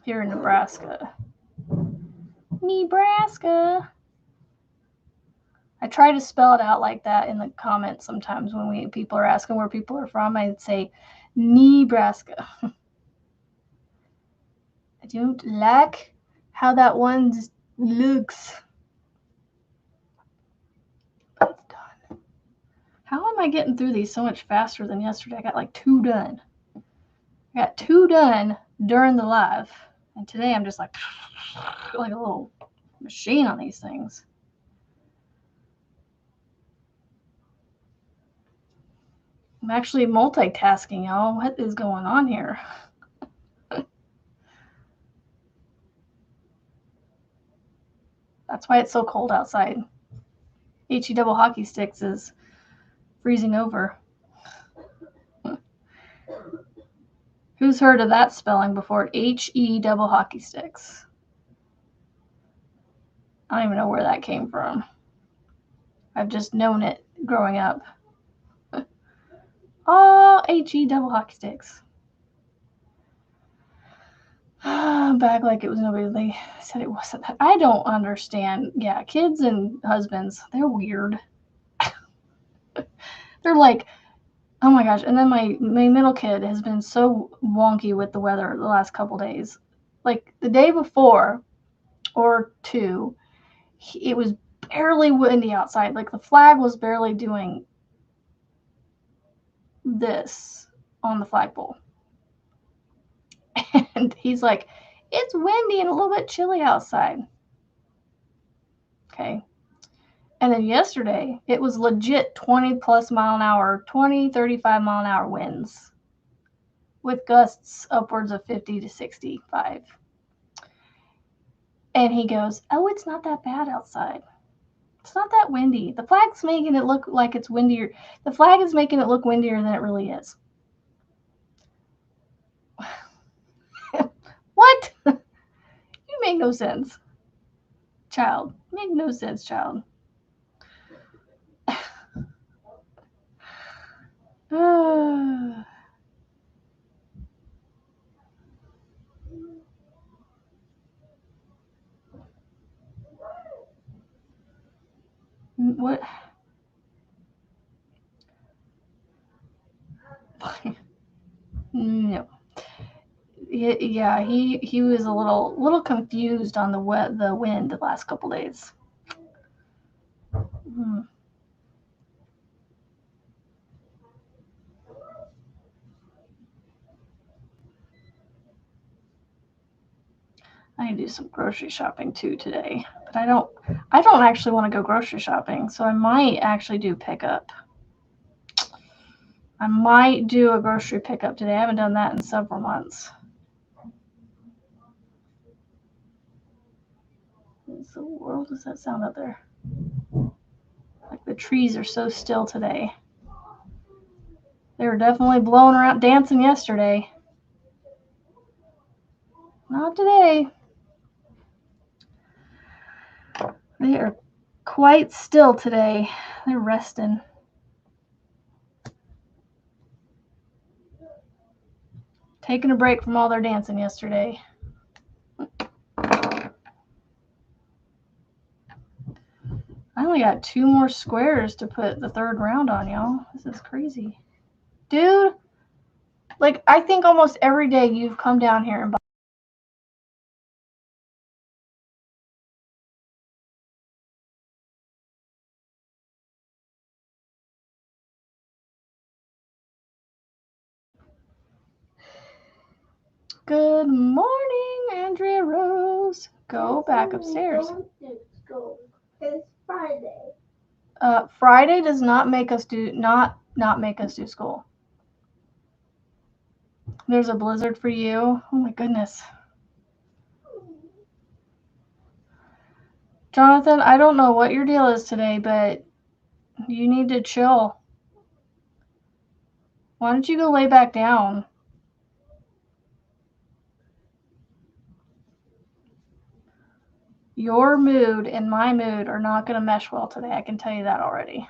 here in Nebraska. Nebraska. I try to spell it out like that in the comments sometimes when people are asking where people are from. I'd say Nebraska. I don't like how that one looks. But it's done. How am I getting through these so much faster than yesterday? I got like 2 done. I got 2 done during the live. And today I'm just like a little machine on these things. I'm actually multitasking, y'all. What is going on here? That's why it's so cold outside. HE double hockey sticks is freezing over. Who's heard of that spelling before? HE double hockey sticks. I don't even know where that came from. I've just known it growing up. Oh, HE double hockey sticks. Back like it was nobody. They said it wasn't that. I don't understand. Yeah, kids and husbands, they're weird. They're like, oh my gosh. And then my middle kid has been so wonky with the weather the last couple days. Like the day before or 2, it was barely windy outside. Like the flag was barely doing this on the flagpole. And he's like, it's windy and a little bit chilly outside. Okay. And then yesterday, it was legit 20 plus mile an hour, 20, 35 mile an hour winds with gusts upwards of 50 to 65. And he goes, oh, it's not that bad outside. It's not that windy. The flag's making it look like it's windier. The flag is making it look windier than it really is. What? You make no sense. Child. Make no sense, child. What? No. Yeah, he was a little confused on the wind the last couple days. I need to do some grocery shopping too today, but I don't actually want to go grocery shopping, so I might actually do pickup. I might do a grocery pickup today. I haven't done that in several months. What in the world does that sound out there? Like the trees are so still today. They were definitely blowing around, dancing yesterday. Not today. They are quite still today. They're resting. Taking a break from all their dancing yesterday. I only got 2 more squares to put the 3rd round on, y'all. This is crazy. Dude, like, I think almost every day you've come down here and bought. Good morning, Andrea Rose. Go back upstairs. It's Friday. Friday does not make us do not make us do school. There's a blizzard for you. Oh my goodness. Jonathan, I don't know what your deal is today, but you need to chill. Why don't you go lay back down? Your mood and my mood are not going to mesh well today. I can tell you that already.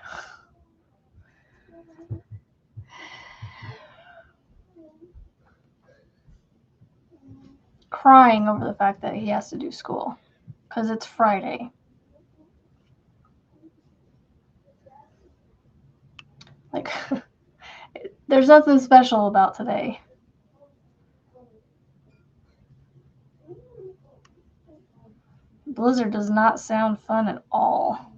Crying over the fact that he has to do school because it's Friday. Like, there's nothing special about today. Blizzard does not sound fun at all.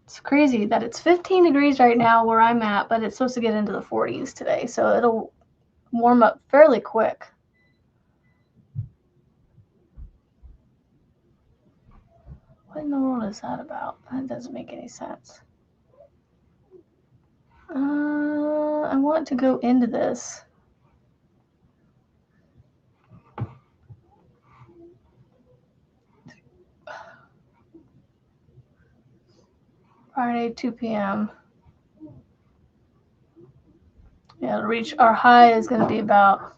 It's crazy that it's 15 degrees right now where I'm at, but it's supposed to get into the 40s today, so it'll warm up fairly quick. What in the world is that about? That doesn't make any sense. I want to go into this. Friday, 2 p.m. Yeah, to reach our high is going to be about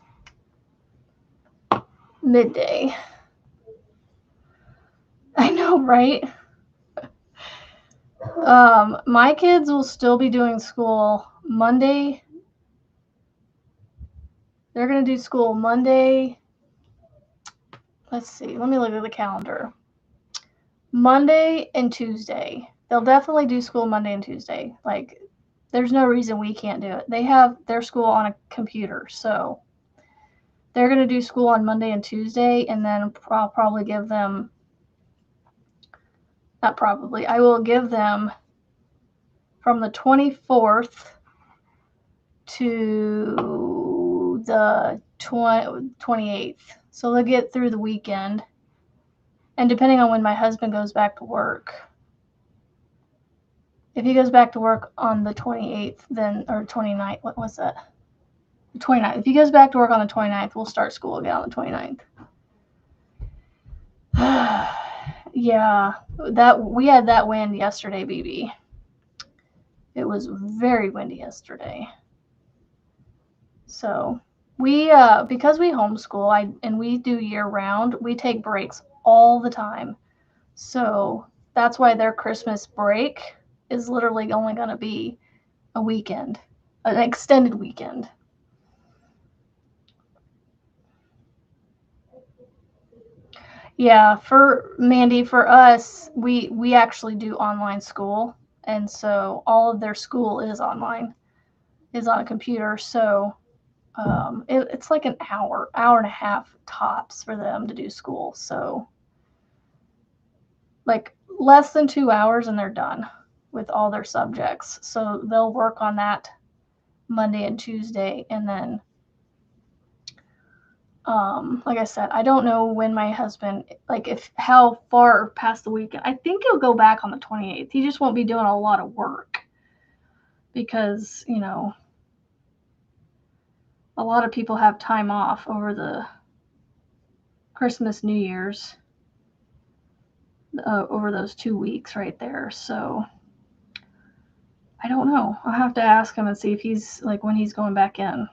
midday. I know, right? My kids will still be doing school Monday. They're going to do school Monday. Let's see. Let me look at the calendar. Monday and Tuesday. They'll definitely do school Monday and Tuesday. Like, there's no reason we can't do it. They have their school on a computer, so they're going to do school on Monday and Tuesday, and then I'll probably give them, not probably, I will give them from the 24th to the 28th. So they'll get through the weekend. And depending on when my husband goes back to work, if he goes back to work on the 28th, then, or 29th, what was that? The 29th. If he goes back to work on the 29th, we'll start school again on the 29th. Yeah, that we had that wind yesterday, BB. It was very windy yesterday. So we, because we homeschool, and we do year round, we take breaks all the time. So that's why their Christmas break is literally only going to be a weekend, an extended weekend. Yeah, for Mandy, for us, we actually do online school, and so all of their school is online, is on a computer. So it's like an hour and a half tops for them to do school. So like less than 2 hours and they're done with all their subjects. So they'll work on that Monday and Tuesday, and then Like I said, I don't know when my husband, like how far past the weekend. I think he'll go back on the 28th. He just won't be doing a lot of work because, you know, a lot of people have time off over the Christmas, New Year's, over those 2 weeks right there. So I don't know. I'll have to ask him and see if he's like when he's going back in.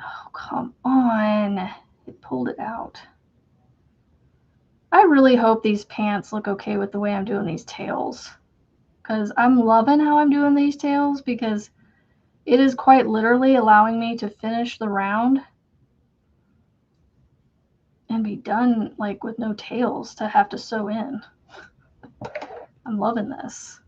Oh, come on. It pulled it out. I really hope these pants look okay with the way I'm doing these tails. Because I'm loving how I'm doing these tails because it is quite literally allowing me to finish the round and be done like with no tails to have to sew in. I'm loving this.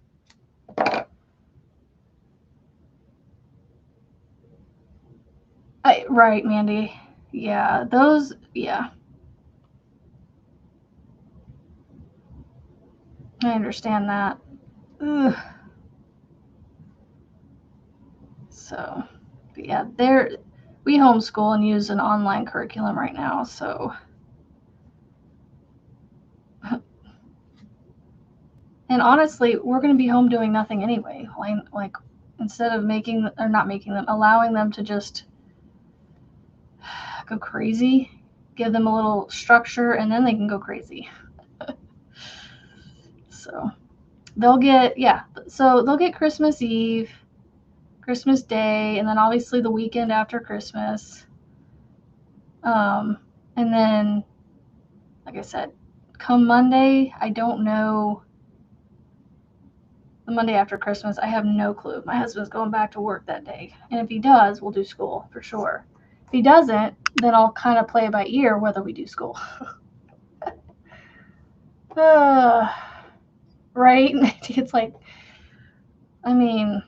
Right, Mandy. Yeah, those, yeah. I understand that. Ugh. So, but yeah, we homeschool and use an online curriculum right now, so. And honestly, we're going to be home doing nothing anyway. Like instead of allowing them to just go crazy, give them a little structure, and then they can go crazy. So they'll get Christmas Eve, Christmas Day, and then obviously the weekend after Christmas. And then, like I said, come Monday, I don't know. The Monday after Christmas, I have no clue. My husband's going back to work that day. And if he does, we'll do school for sure. If he doesn't, then I'll kind of play it by ear whether we do school. Right? It's like, I mean,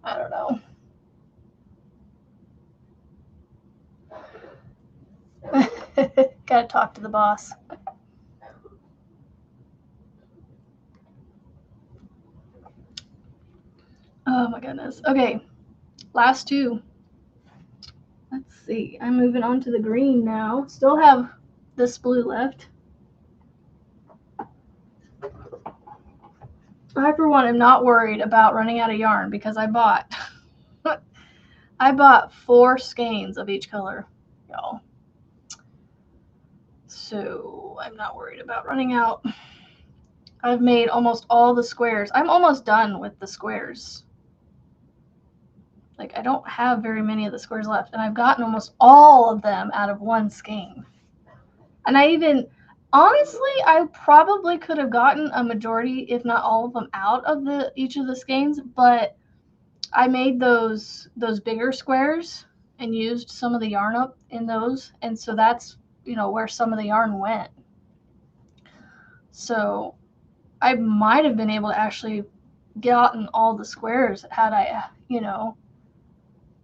I don't know. Gotta talk to the boss. Oh my goodness. Okay, last two. Let's see. I'm moving on to the green now. Still have this blue left. I, for one, am not worried about running out of yarn because I bought 4 skeins of each color, y'all. So I'm not worried about running out. I've made almost all the squares. I'm almost done with the squares. Like, I don't have very many of the squares left, and I've gotten almost all of them out of one skein. And honestly, I probably could have gotten a majority, if not all of them, out of each of the skeins, but I made those bigger squares and used some of the yarn up in those, and so that's, where some of the yarn went. So I might have been able to actually gotten all the squares had I,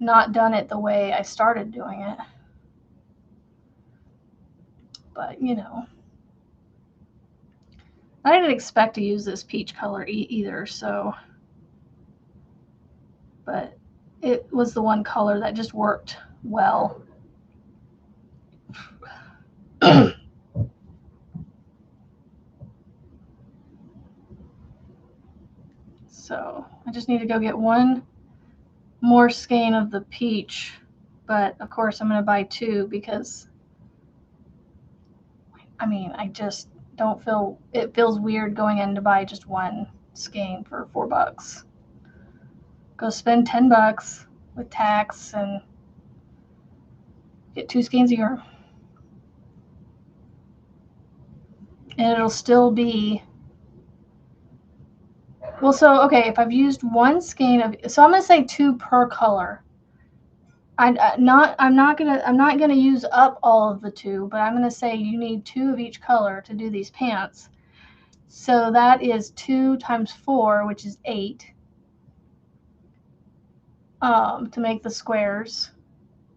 not done it the way I started doing it. But, I didn't expect to use this peach color either, so. But it was the one color that just worked well. So I just need to go get one more skein of the peach, but of course I'm going to buy 2 because, I just don't feel, it feels weird going in to buy just one skein for $4. Go spend $10 with tax and get 2 skeins of yarn. And it'll still be, well, so, okay, if I've used one skein of, so I'm going to say 2 per color. I'm not gonna use up all of the 2, but I'm gonna say you need 2 of each color to do these pants. So that is 2 times 4, which is 8, to make the squares,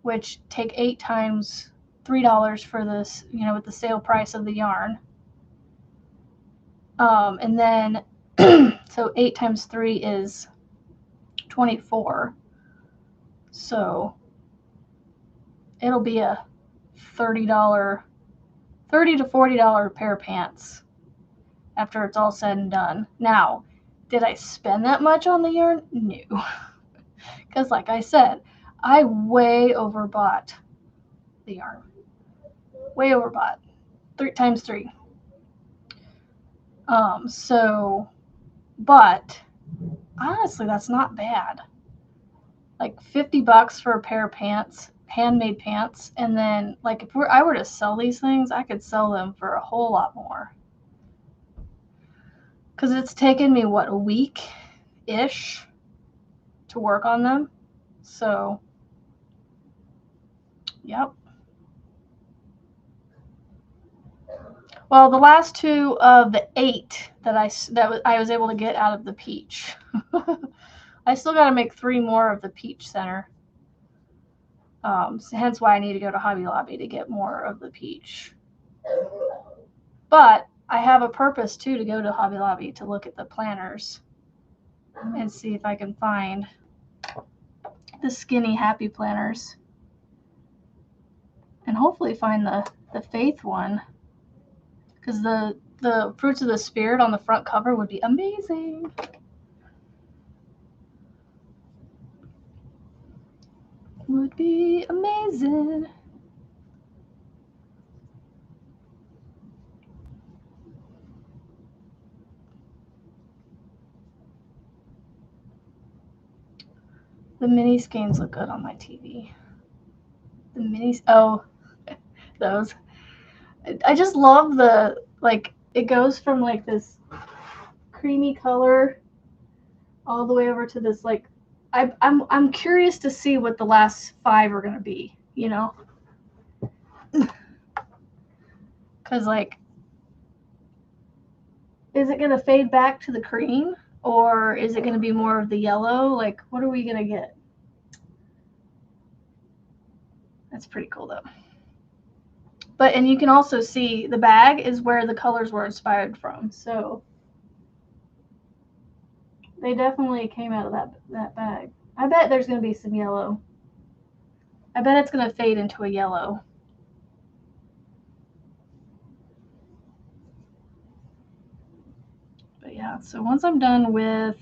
which take 8 times $3 for this, with the sale price of the yarn. And then so 8 times 3 is 24. So it'll be a $30 to $40 pair of pants after it's all said and done. Now, did I spend that much on the yarn? No. Because like I said, I way overbought the yarn. Way overbought. 3 times 3. So, but honestly, that's not bad. Like $50 for a pair of pants, handmade pants, and then like if I were to sell these things, I could sell them for a whole lot more. Because it's taken me what, a week-ish to work on them. So, yep. Well, the last 2 of the 8 that I was able to get out of the peach. I still got to make 3 more of the peach center. So hence why I need to go to Hobby Lobby to get more of the peach. But I have a purpose too to go to Hobby Lobby to look at the planners and see if I can find the skinny happy planners. And hopefully find the Faith one. Because the Fruits of the Spirit on the front cover would be amazing. Would be amazing. The mini skeins look good on my TV. The minis, oh, those. I just love the, like, it goes from like this creamy color all the way over to this, like, I'm curious to see what the last 5 are gonna be, you know? Cause like, is it gonna fade back to the cream, or is it gonna be more of the yellow? Like, what are we gonna get? That's pretty cool though. But, and you can also see the bag is where the colors were inspired from. So they definitely came out of that bag. I bet there's going to be some yellow. I bet it's going to fade into a yellow. But yeah, so once I'm done with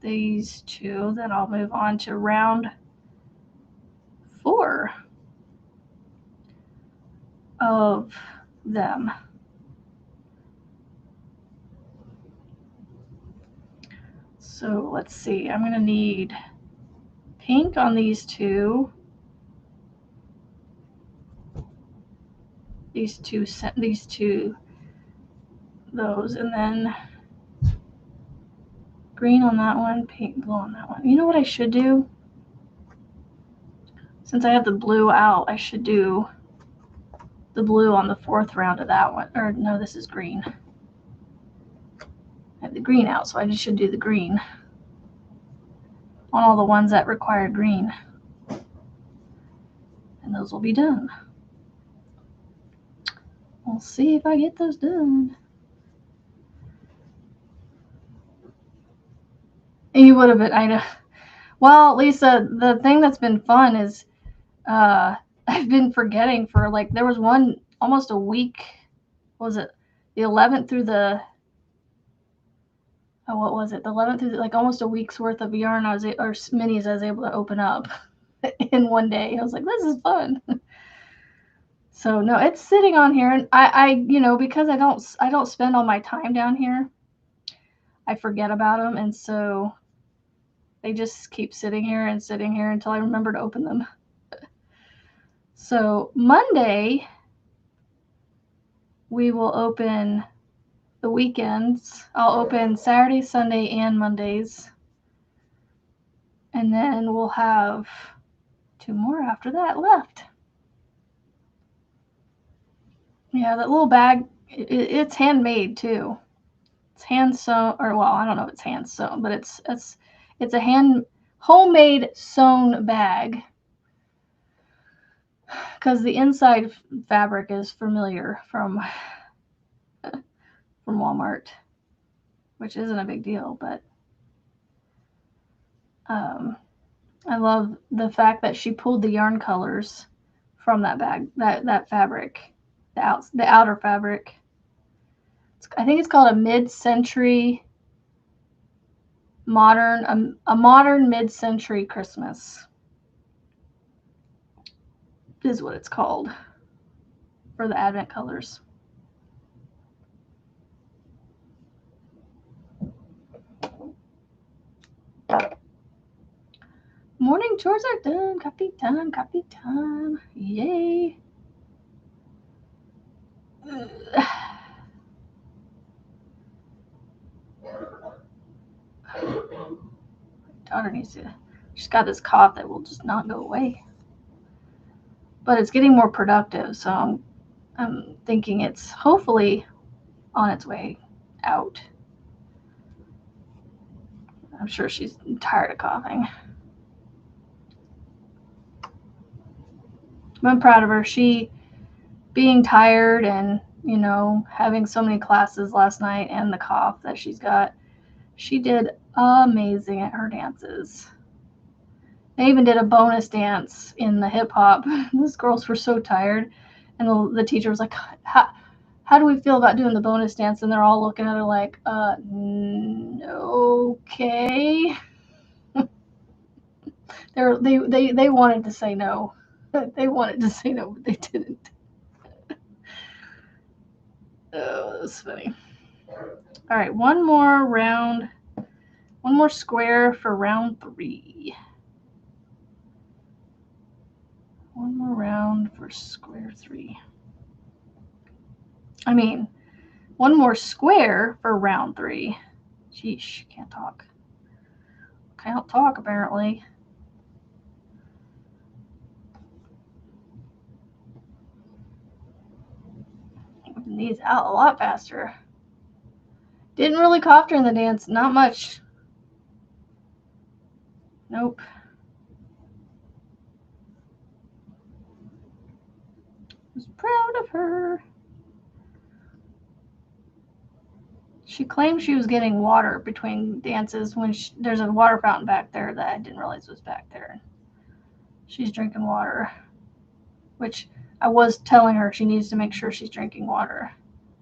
these 2, then I'll move on to round 4 of them. So let's see, I'm going to need pink on these 2. These two, those, and then green on that one, pink, blue on that one. You know what I should do? Since I have the blue out, I should do the blue on the 4th round of that one. Or no, this is green. I have the green out, so I just should do the green on all the ones that require green. And those will be done. We'll see if I get those done. You would have been, I know. Well, Lisa, the thing that's been fun is I've been forgetting for, like, there was one almost a week. What was it? The 11th through the, what was it? The 11th through like almost a week's worth of yarn or minis I was able to open up in one day. I was like, this is fun. So no, it's sitting on here, and I you know, because I don't spend all my time down here, I forget about them, and so they just keep sitting here until I remember to open them. So Monday we will open the weekends. I'll open Saturday, Sunday, and Mondays, and then we'll have 2 more after that left. Yeah, that little bag, it's handmade too. It's hand sewn, or well, I don't know if it's hand sewn, but it's a homemade sewn bag. Because the inside fabric is familiar from Walmart, which isn't a big deal, but I love the fact that she pulled the yarn colors from that bag, that fabric, the outer fabric. I think it's called a mid-century modern, a modern mid-century Christmas is what it's called for the Advent colors. Morning chores are done. Coffee time, coffee time. Yay. Daughter needs to, she's got this cough that will just not go away. But it's getting more productive, so I'm thinking it's hopefully on its way out. I'm sure she's tired of coughing. I'm proud of her. She, being tired and, you know, having so many classes last night and the cough that she's got, she did amazing at her dances. They even did a bonus dance in the hip hop. Those girls were so tired. And the teacher was like, how do we feel about doing the bonus dance? And they're all looking at her like, okay. They wanted to say no. They wanted to say no, but they didn't. Oh, that was funny. All right, one more square for round 3. One more round for square 3. I mean, one more square for round 3. Sheesh, can't talk. Can't talk, apparently. These out a lot faster. Didn't really cough during the dance. Not much. Nope. Was proud of her. She claimed she was getting water between dances when there's a water fountain back there that I didn't realize was back there. She's drinking water, which I was telling her she needs to make sure she's drinking water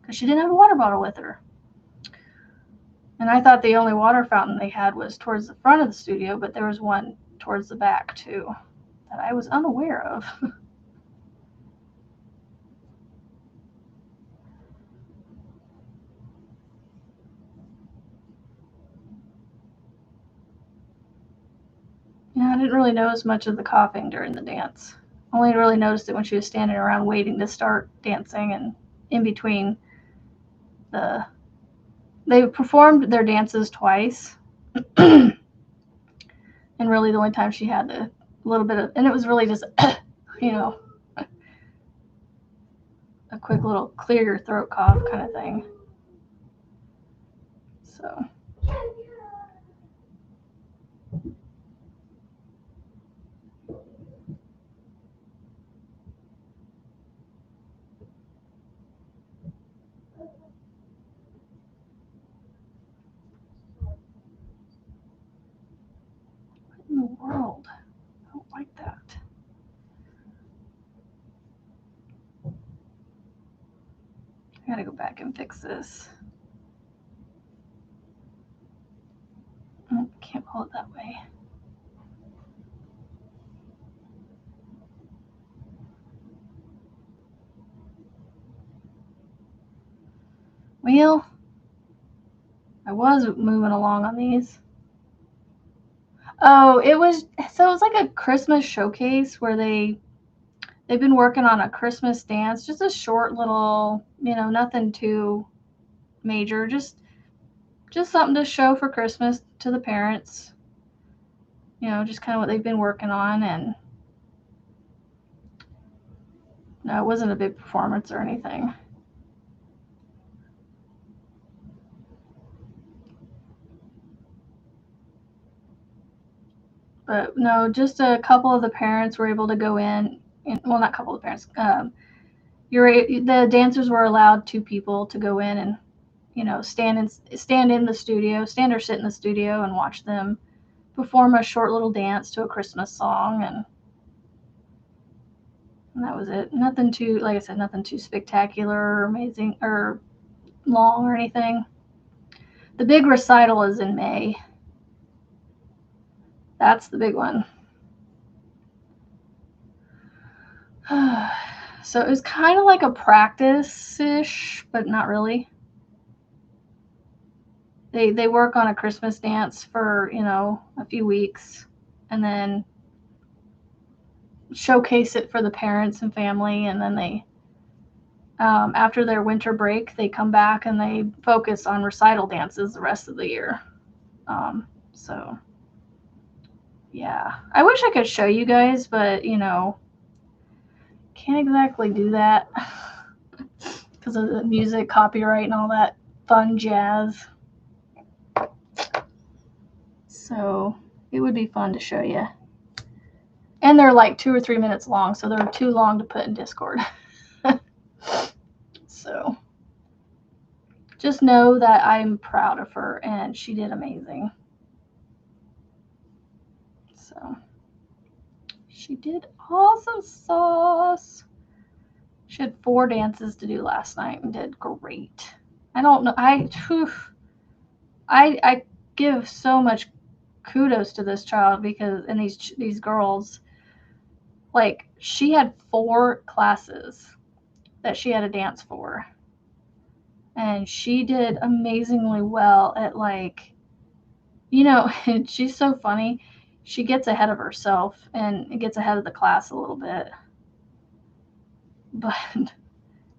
because she didn't have a water bottle with her. And I thought the only water fountain they had was towards the front of the studio, but there was one towards the back too that I was unaware of. Yeah, I didn't really notice much of the coughing during the dance. Only really noticed it when she was standing around waiting to start dancing and in between they performed their dances twice. And really the only time she had a little bit of, and it was really just, you know, a quick little clear your throat cough kind of thing. So. What in the world? I don't like that. I gotta go back and fix this. Oh, can't pull it that way. Well, I was moving along on these. Oh, it was like a Christmas showcase where they've been working on a Christmas dance, just a short little, you know, nothing too major, just something to show for Christmas to the parents. You know, just kind of what they've been working on. And no, it wasn't a big performance or anything. But no, just a couple of the parents were able to go in. Well, not a couple of parents. The dancers were allowed 2 people to go in and, you know, stand in the studio, stand or sit in the studio and watch them perform a short little dance to a Christmas song, and that was it. Nothing too, like I said, nothing too spectacular or amazing or long or anything. The big recital is in May. That's the big one. So it was kind of like a practice-ish, but not really. They work on a Christmas dance for, a few weeks, and then showcase it for the parents and family, and then they, after their winter break, they come back and they focus on recital dances the rest of the year. So yeah, I wish I could show you guys, but can't exactly do that because of the music copyright and all that fun jazz. So it would be fun to show you. And they're like 2 or 3 minutes long, so they're too long to put in Discord. So just know that I'm proud of her, and she did amazing. So she did awesome sauce. She had 4 dances to do last night and did great. I don't know. I give so much kudos to this child because, and these girls, like, she had 4 classes that she had to dance for, and she did amazingly well at, like, and she's so funny. She gets ahead of herself and gets ahead of the class a little bit, but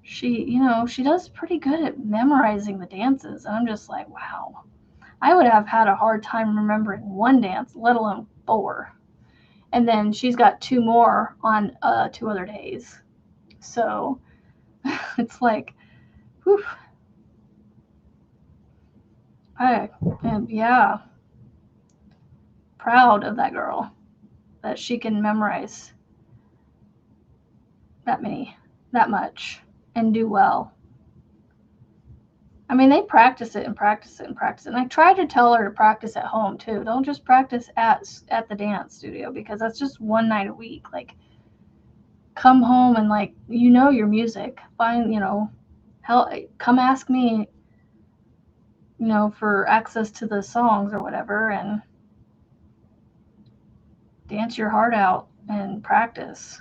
she does pretty good at memorizing the dances, and I'm just like, wow. I would have had a hard time remembering 1 dance, let alone 4. And then she's got 2 more on 2 other days. So it's like, whew. I am, proud of that girl that she can memorize that much and do well. I mean, they practice it and practice it and practice it. And I tried to tell her to practice at home too. Don't just practice at the dance studio, because that's just one night a week. Like, come home and, like, your music. Find, come ask me, for access to the songs or whatever, and dance your heart out and practice.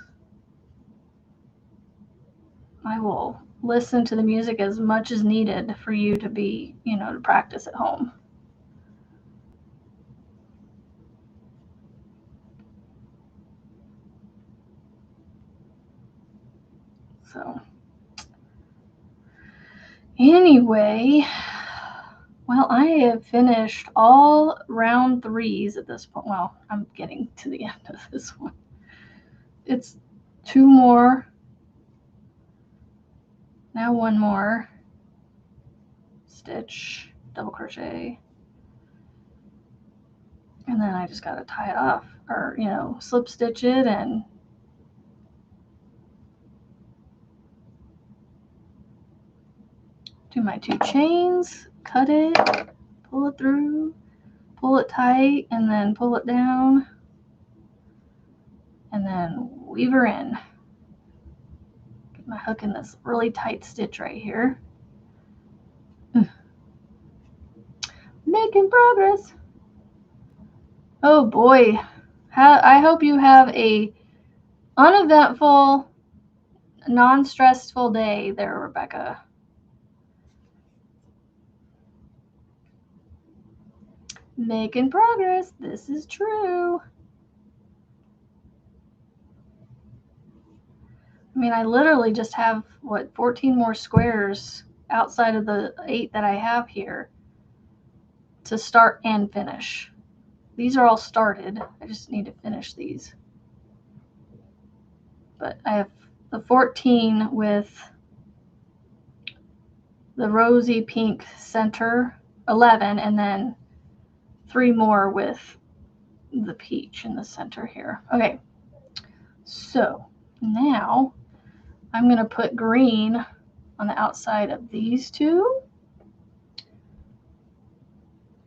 I will listen to the music as much as needed for you to be, to practice at home. So, anyway, well, I have finished all round 3s at this point. Well, I'm getting to the end of this one. It's 2 more. Now 1 more. Stitch, double crochet. And then I just got to tie it off, or, slip stitch it and do my 2 chains, cut it, pull it through, pull it tight, and then pull it down, and then weave her in. Get my hook in this really tight stitch right here. Making progress. Oh boy. I hope you have a uneventful, non-stressful day there, Rebecca. Making progress. This is true. I mean, I literally just have, 14 more squares outside of the 8 that I have here to start and finish. These are all started. I just need to finish these. But I have the 14 with the rosy pink center, 11, and then 3 more with the peach in the center here. Okay, so now I'm going to put green on the outside of these 2.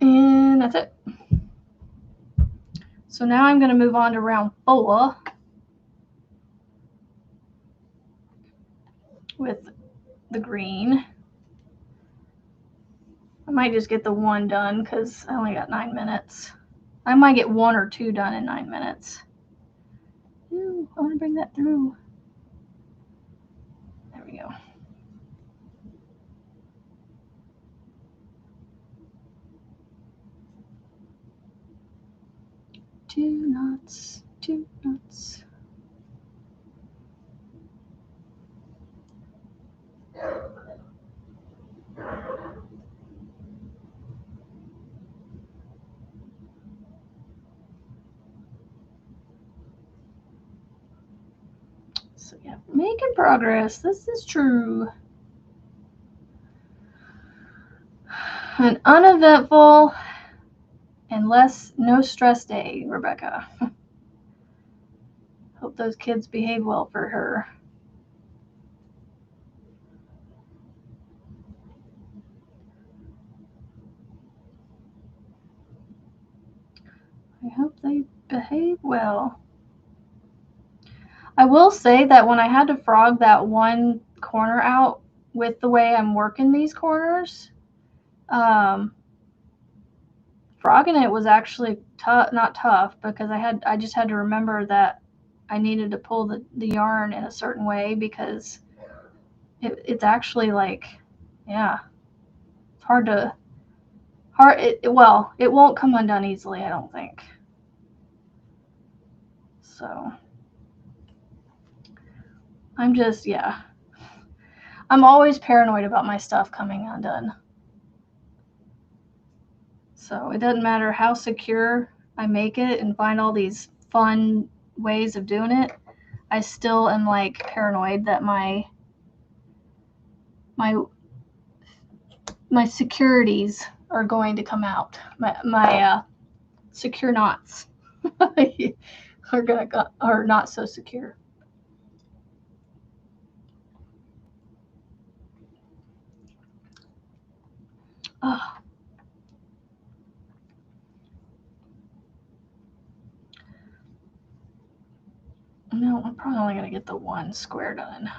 And that's it. So now I'm going to move on to round 4 with the green. I might just get the 1 done because I only got 9 minutes. I might get 1 or 2 done in 9 minutes. Ooh, I want to bring that through. There we go. Two knots. So yeah, making progress. This is true. An uneventful and no stress day, Rebecca. Hope those kids behave well for her. I hope they behave well. I will say that when I had to frog that one corner out with the way I'm working these corners, frogging it was actually not tough, because I just had to remember that I needed to pull the yarn in a certain way, because it's actually like, yeah, it's well, it won't come undone easily, I don't think. So I'm just, yeah, I'm always paranoid about my stuff coming undone. So it doesn't matter how secure I make it and find all these fun ways of doing it, I still am like paranoid that my securities are going to come out. My secure knots are not so secure. Oh. No, I'm probably only going to get the 1 square done.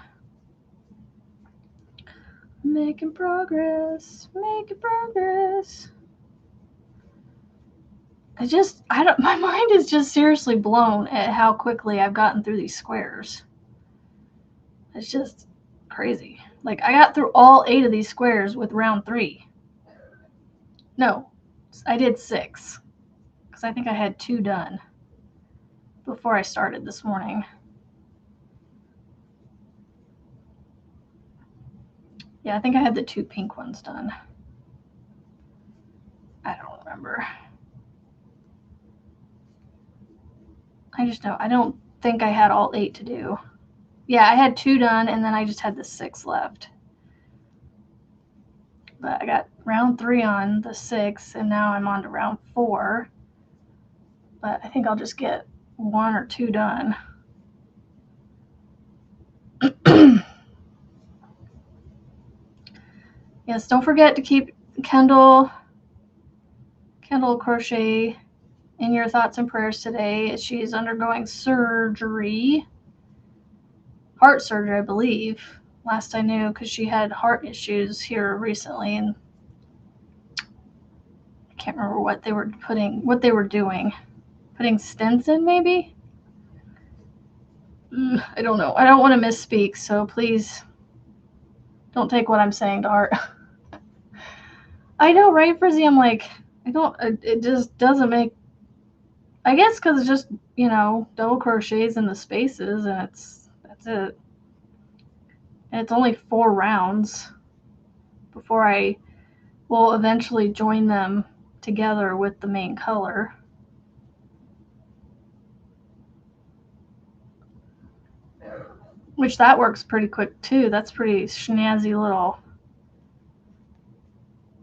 Making progress. My mind is just seriously blown at how quickly I've gotten through these squares. It's just crazy. Like, I got through all 8 of these squares with round 3. No, I did 6, because I think I had 2 done before I started this morning. Yeah, I think I had the 2 pink ones done. I don't remember. I just know. I don't think I had all 8 to do. Yeah, I had 2 done, and then I just had the 6 left. But I got round 3 on the 6, and now I'm on to round 4. But I think I'll just get 1 or 2 done. Yes, don't forget to keep Kendall Crochet in your thoughts and prayers today. She's undergoing surgery, heart surgery, I believe. Last I knew, because she had heart issues here recently, and I can't remember what they were doing. Putting stents in, maybe? I don't know. I don't want to misspeak, so please don't take what I'm saying to heart. I know, right, Frizzy? I'm like, it just doesn't make, I guess because it's just, double crochets in the spaces, and that's it. And it's only 4 rounds before I will eventually join them together with the main color. Which that works pretty quick too. That's pretty snazzy little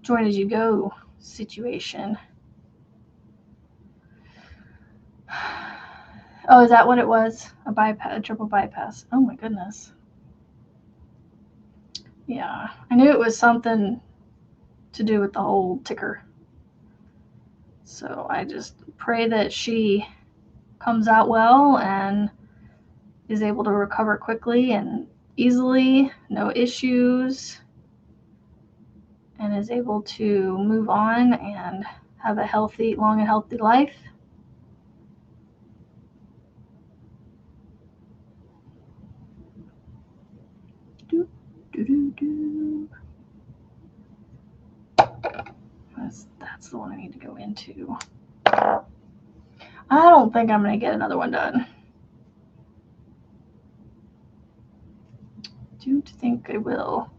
join as you go situation. Oh, is that what it was? A triple bypass. Oh my goodness. Yeah, I knew it was something to do with the whole ticker. So I just pray that she comes out well and is able to recover quickly and easily, no issues, and is able to move on and have a healthy, long and healthy life. That's the one I need to go into. I don't think I'm going to get another one done. Don't think I will.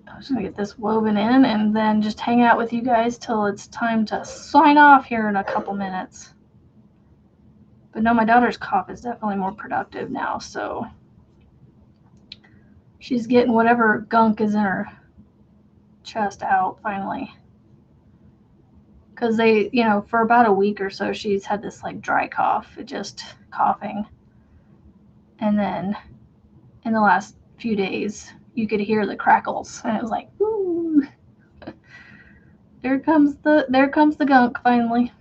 I'm just going to get this woven in and then just hang out with you guys till it's time to sign off here in a couple minutes. But no, my daughter's cough is definitely more productive now, so she's getting whatever gunk is in her chest out finally. Because they, you know, for about a week or so, she's had this like dry cough, just coughing. And then in the last few days, you could hear the crackles, and it was like, ooh, there comes the gunk finally.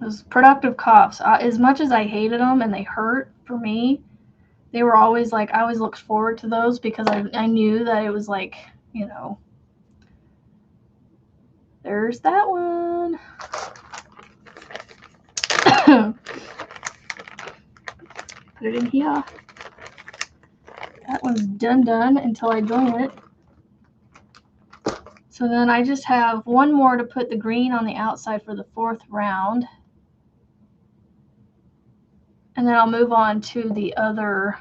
Those productive coughs, as much as I hated them and they hurt for me, they were always like, I always looked forward to those because I knew that it was like, you know, there's that one. Put it in here. That one's done until I join it. So then I just have one more to put the green on the outside for the 4th round. And then I'll move on to the other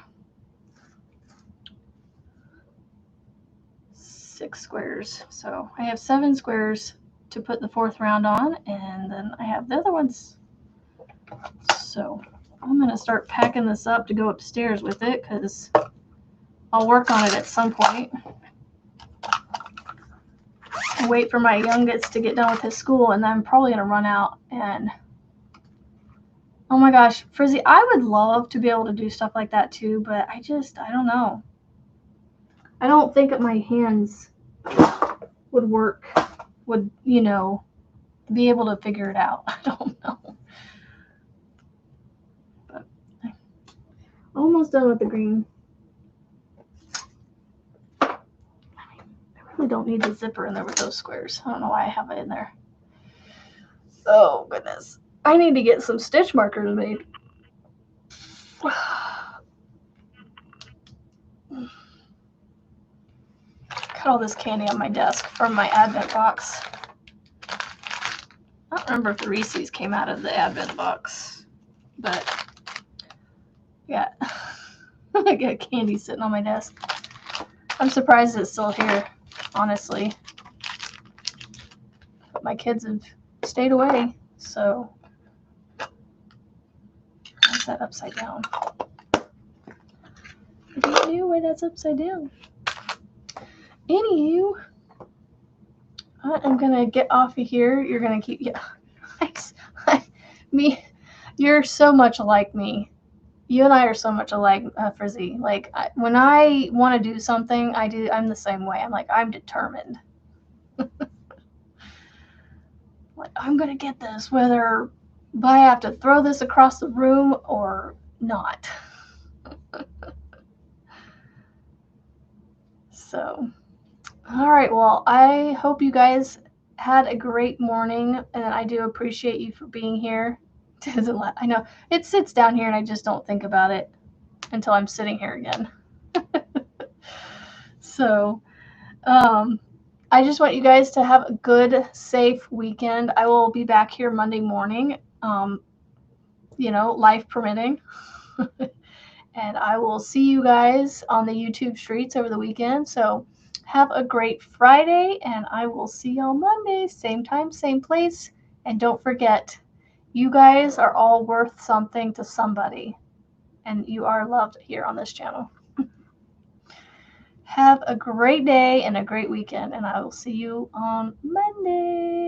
6 squares. So I have 7 squares to put the 4th round on, and then I have the other ones. So I'm going to start packing this up to go upstairs with it because I'll work on it at some point. I'll wait for my youngest to get done with his school, and then I'm probably going to run out and... Oh my gosh, Frizzy, I would love to be able to do stuff like that too, but I don't know. I don't think that my hands would work, you know, be able to figure it out. I don't know. But I'm almost done with the green. I really don't need the zipper in there with those squares. I don't know why I have it in there. Oh, goodness. I need to get some stitch markers made. Got all this candy on my desk from my Advent box. I don't remember if the Reese's came out of the Advent box, but yeah, I got candy sitting on my desk. I'm surprised it's still here, honestly. But my kids have stayed away, so what's that upside down? I don't know why that's upside down. Anywho, I'm gonna get off of here. You're gonna keep, yeah. You're so much like me. You and I are so much alike, Frizzy. Like when I want to do something, I'm the same way. I'm like, I'm determined. Like, I'm gonna get this, whether I have to throw this across the room or not. So, all right. Well, I hope you guys had a great morning, and I do appreciate you for being here. I know it sits down here, and I just don't think about it until I'm sitting here again. So, I just want you guys to have a good, safe weekend. I will be back here Monday morning, you know, life permitting. And I will see you guys on the YouTube streets over the weekend. So have a great Friday, and I will see y'all Monday, same time, same place. And don't forget, you guys are all worth something to somebody, and you are loved here on this channel. Have a great day and a great weekend, and I will see you on Monday.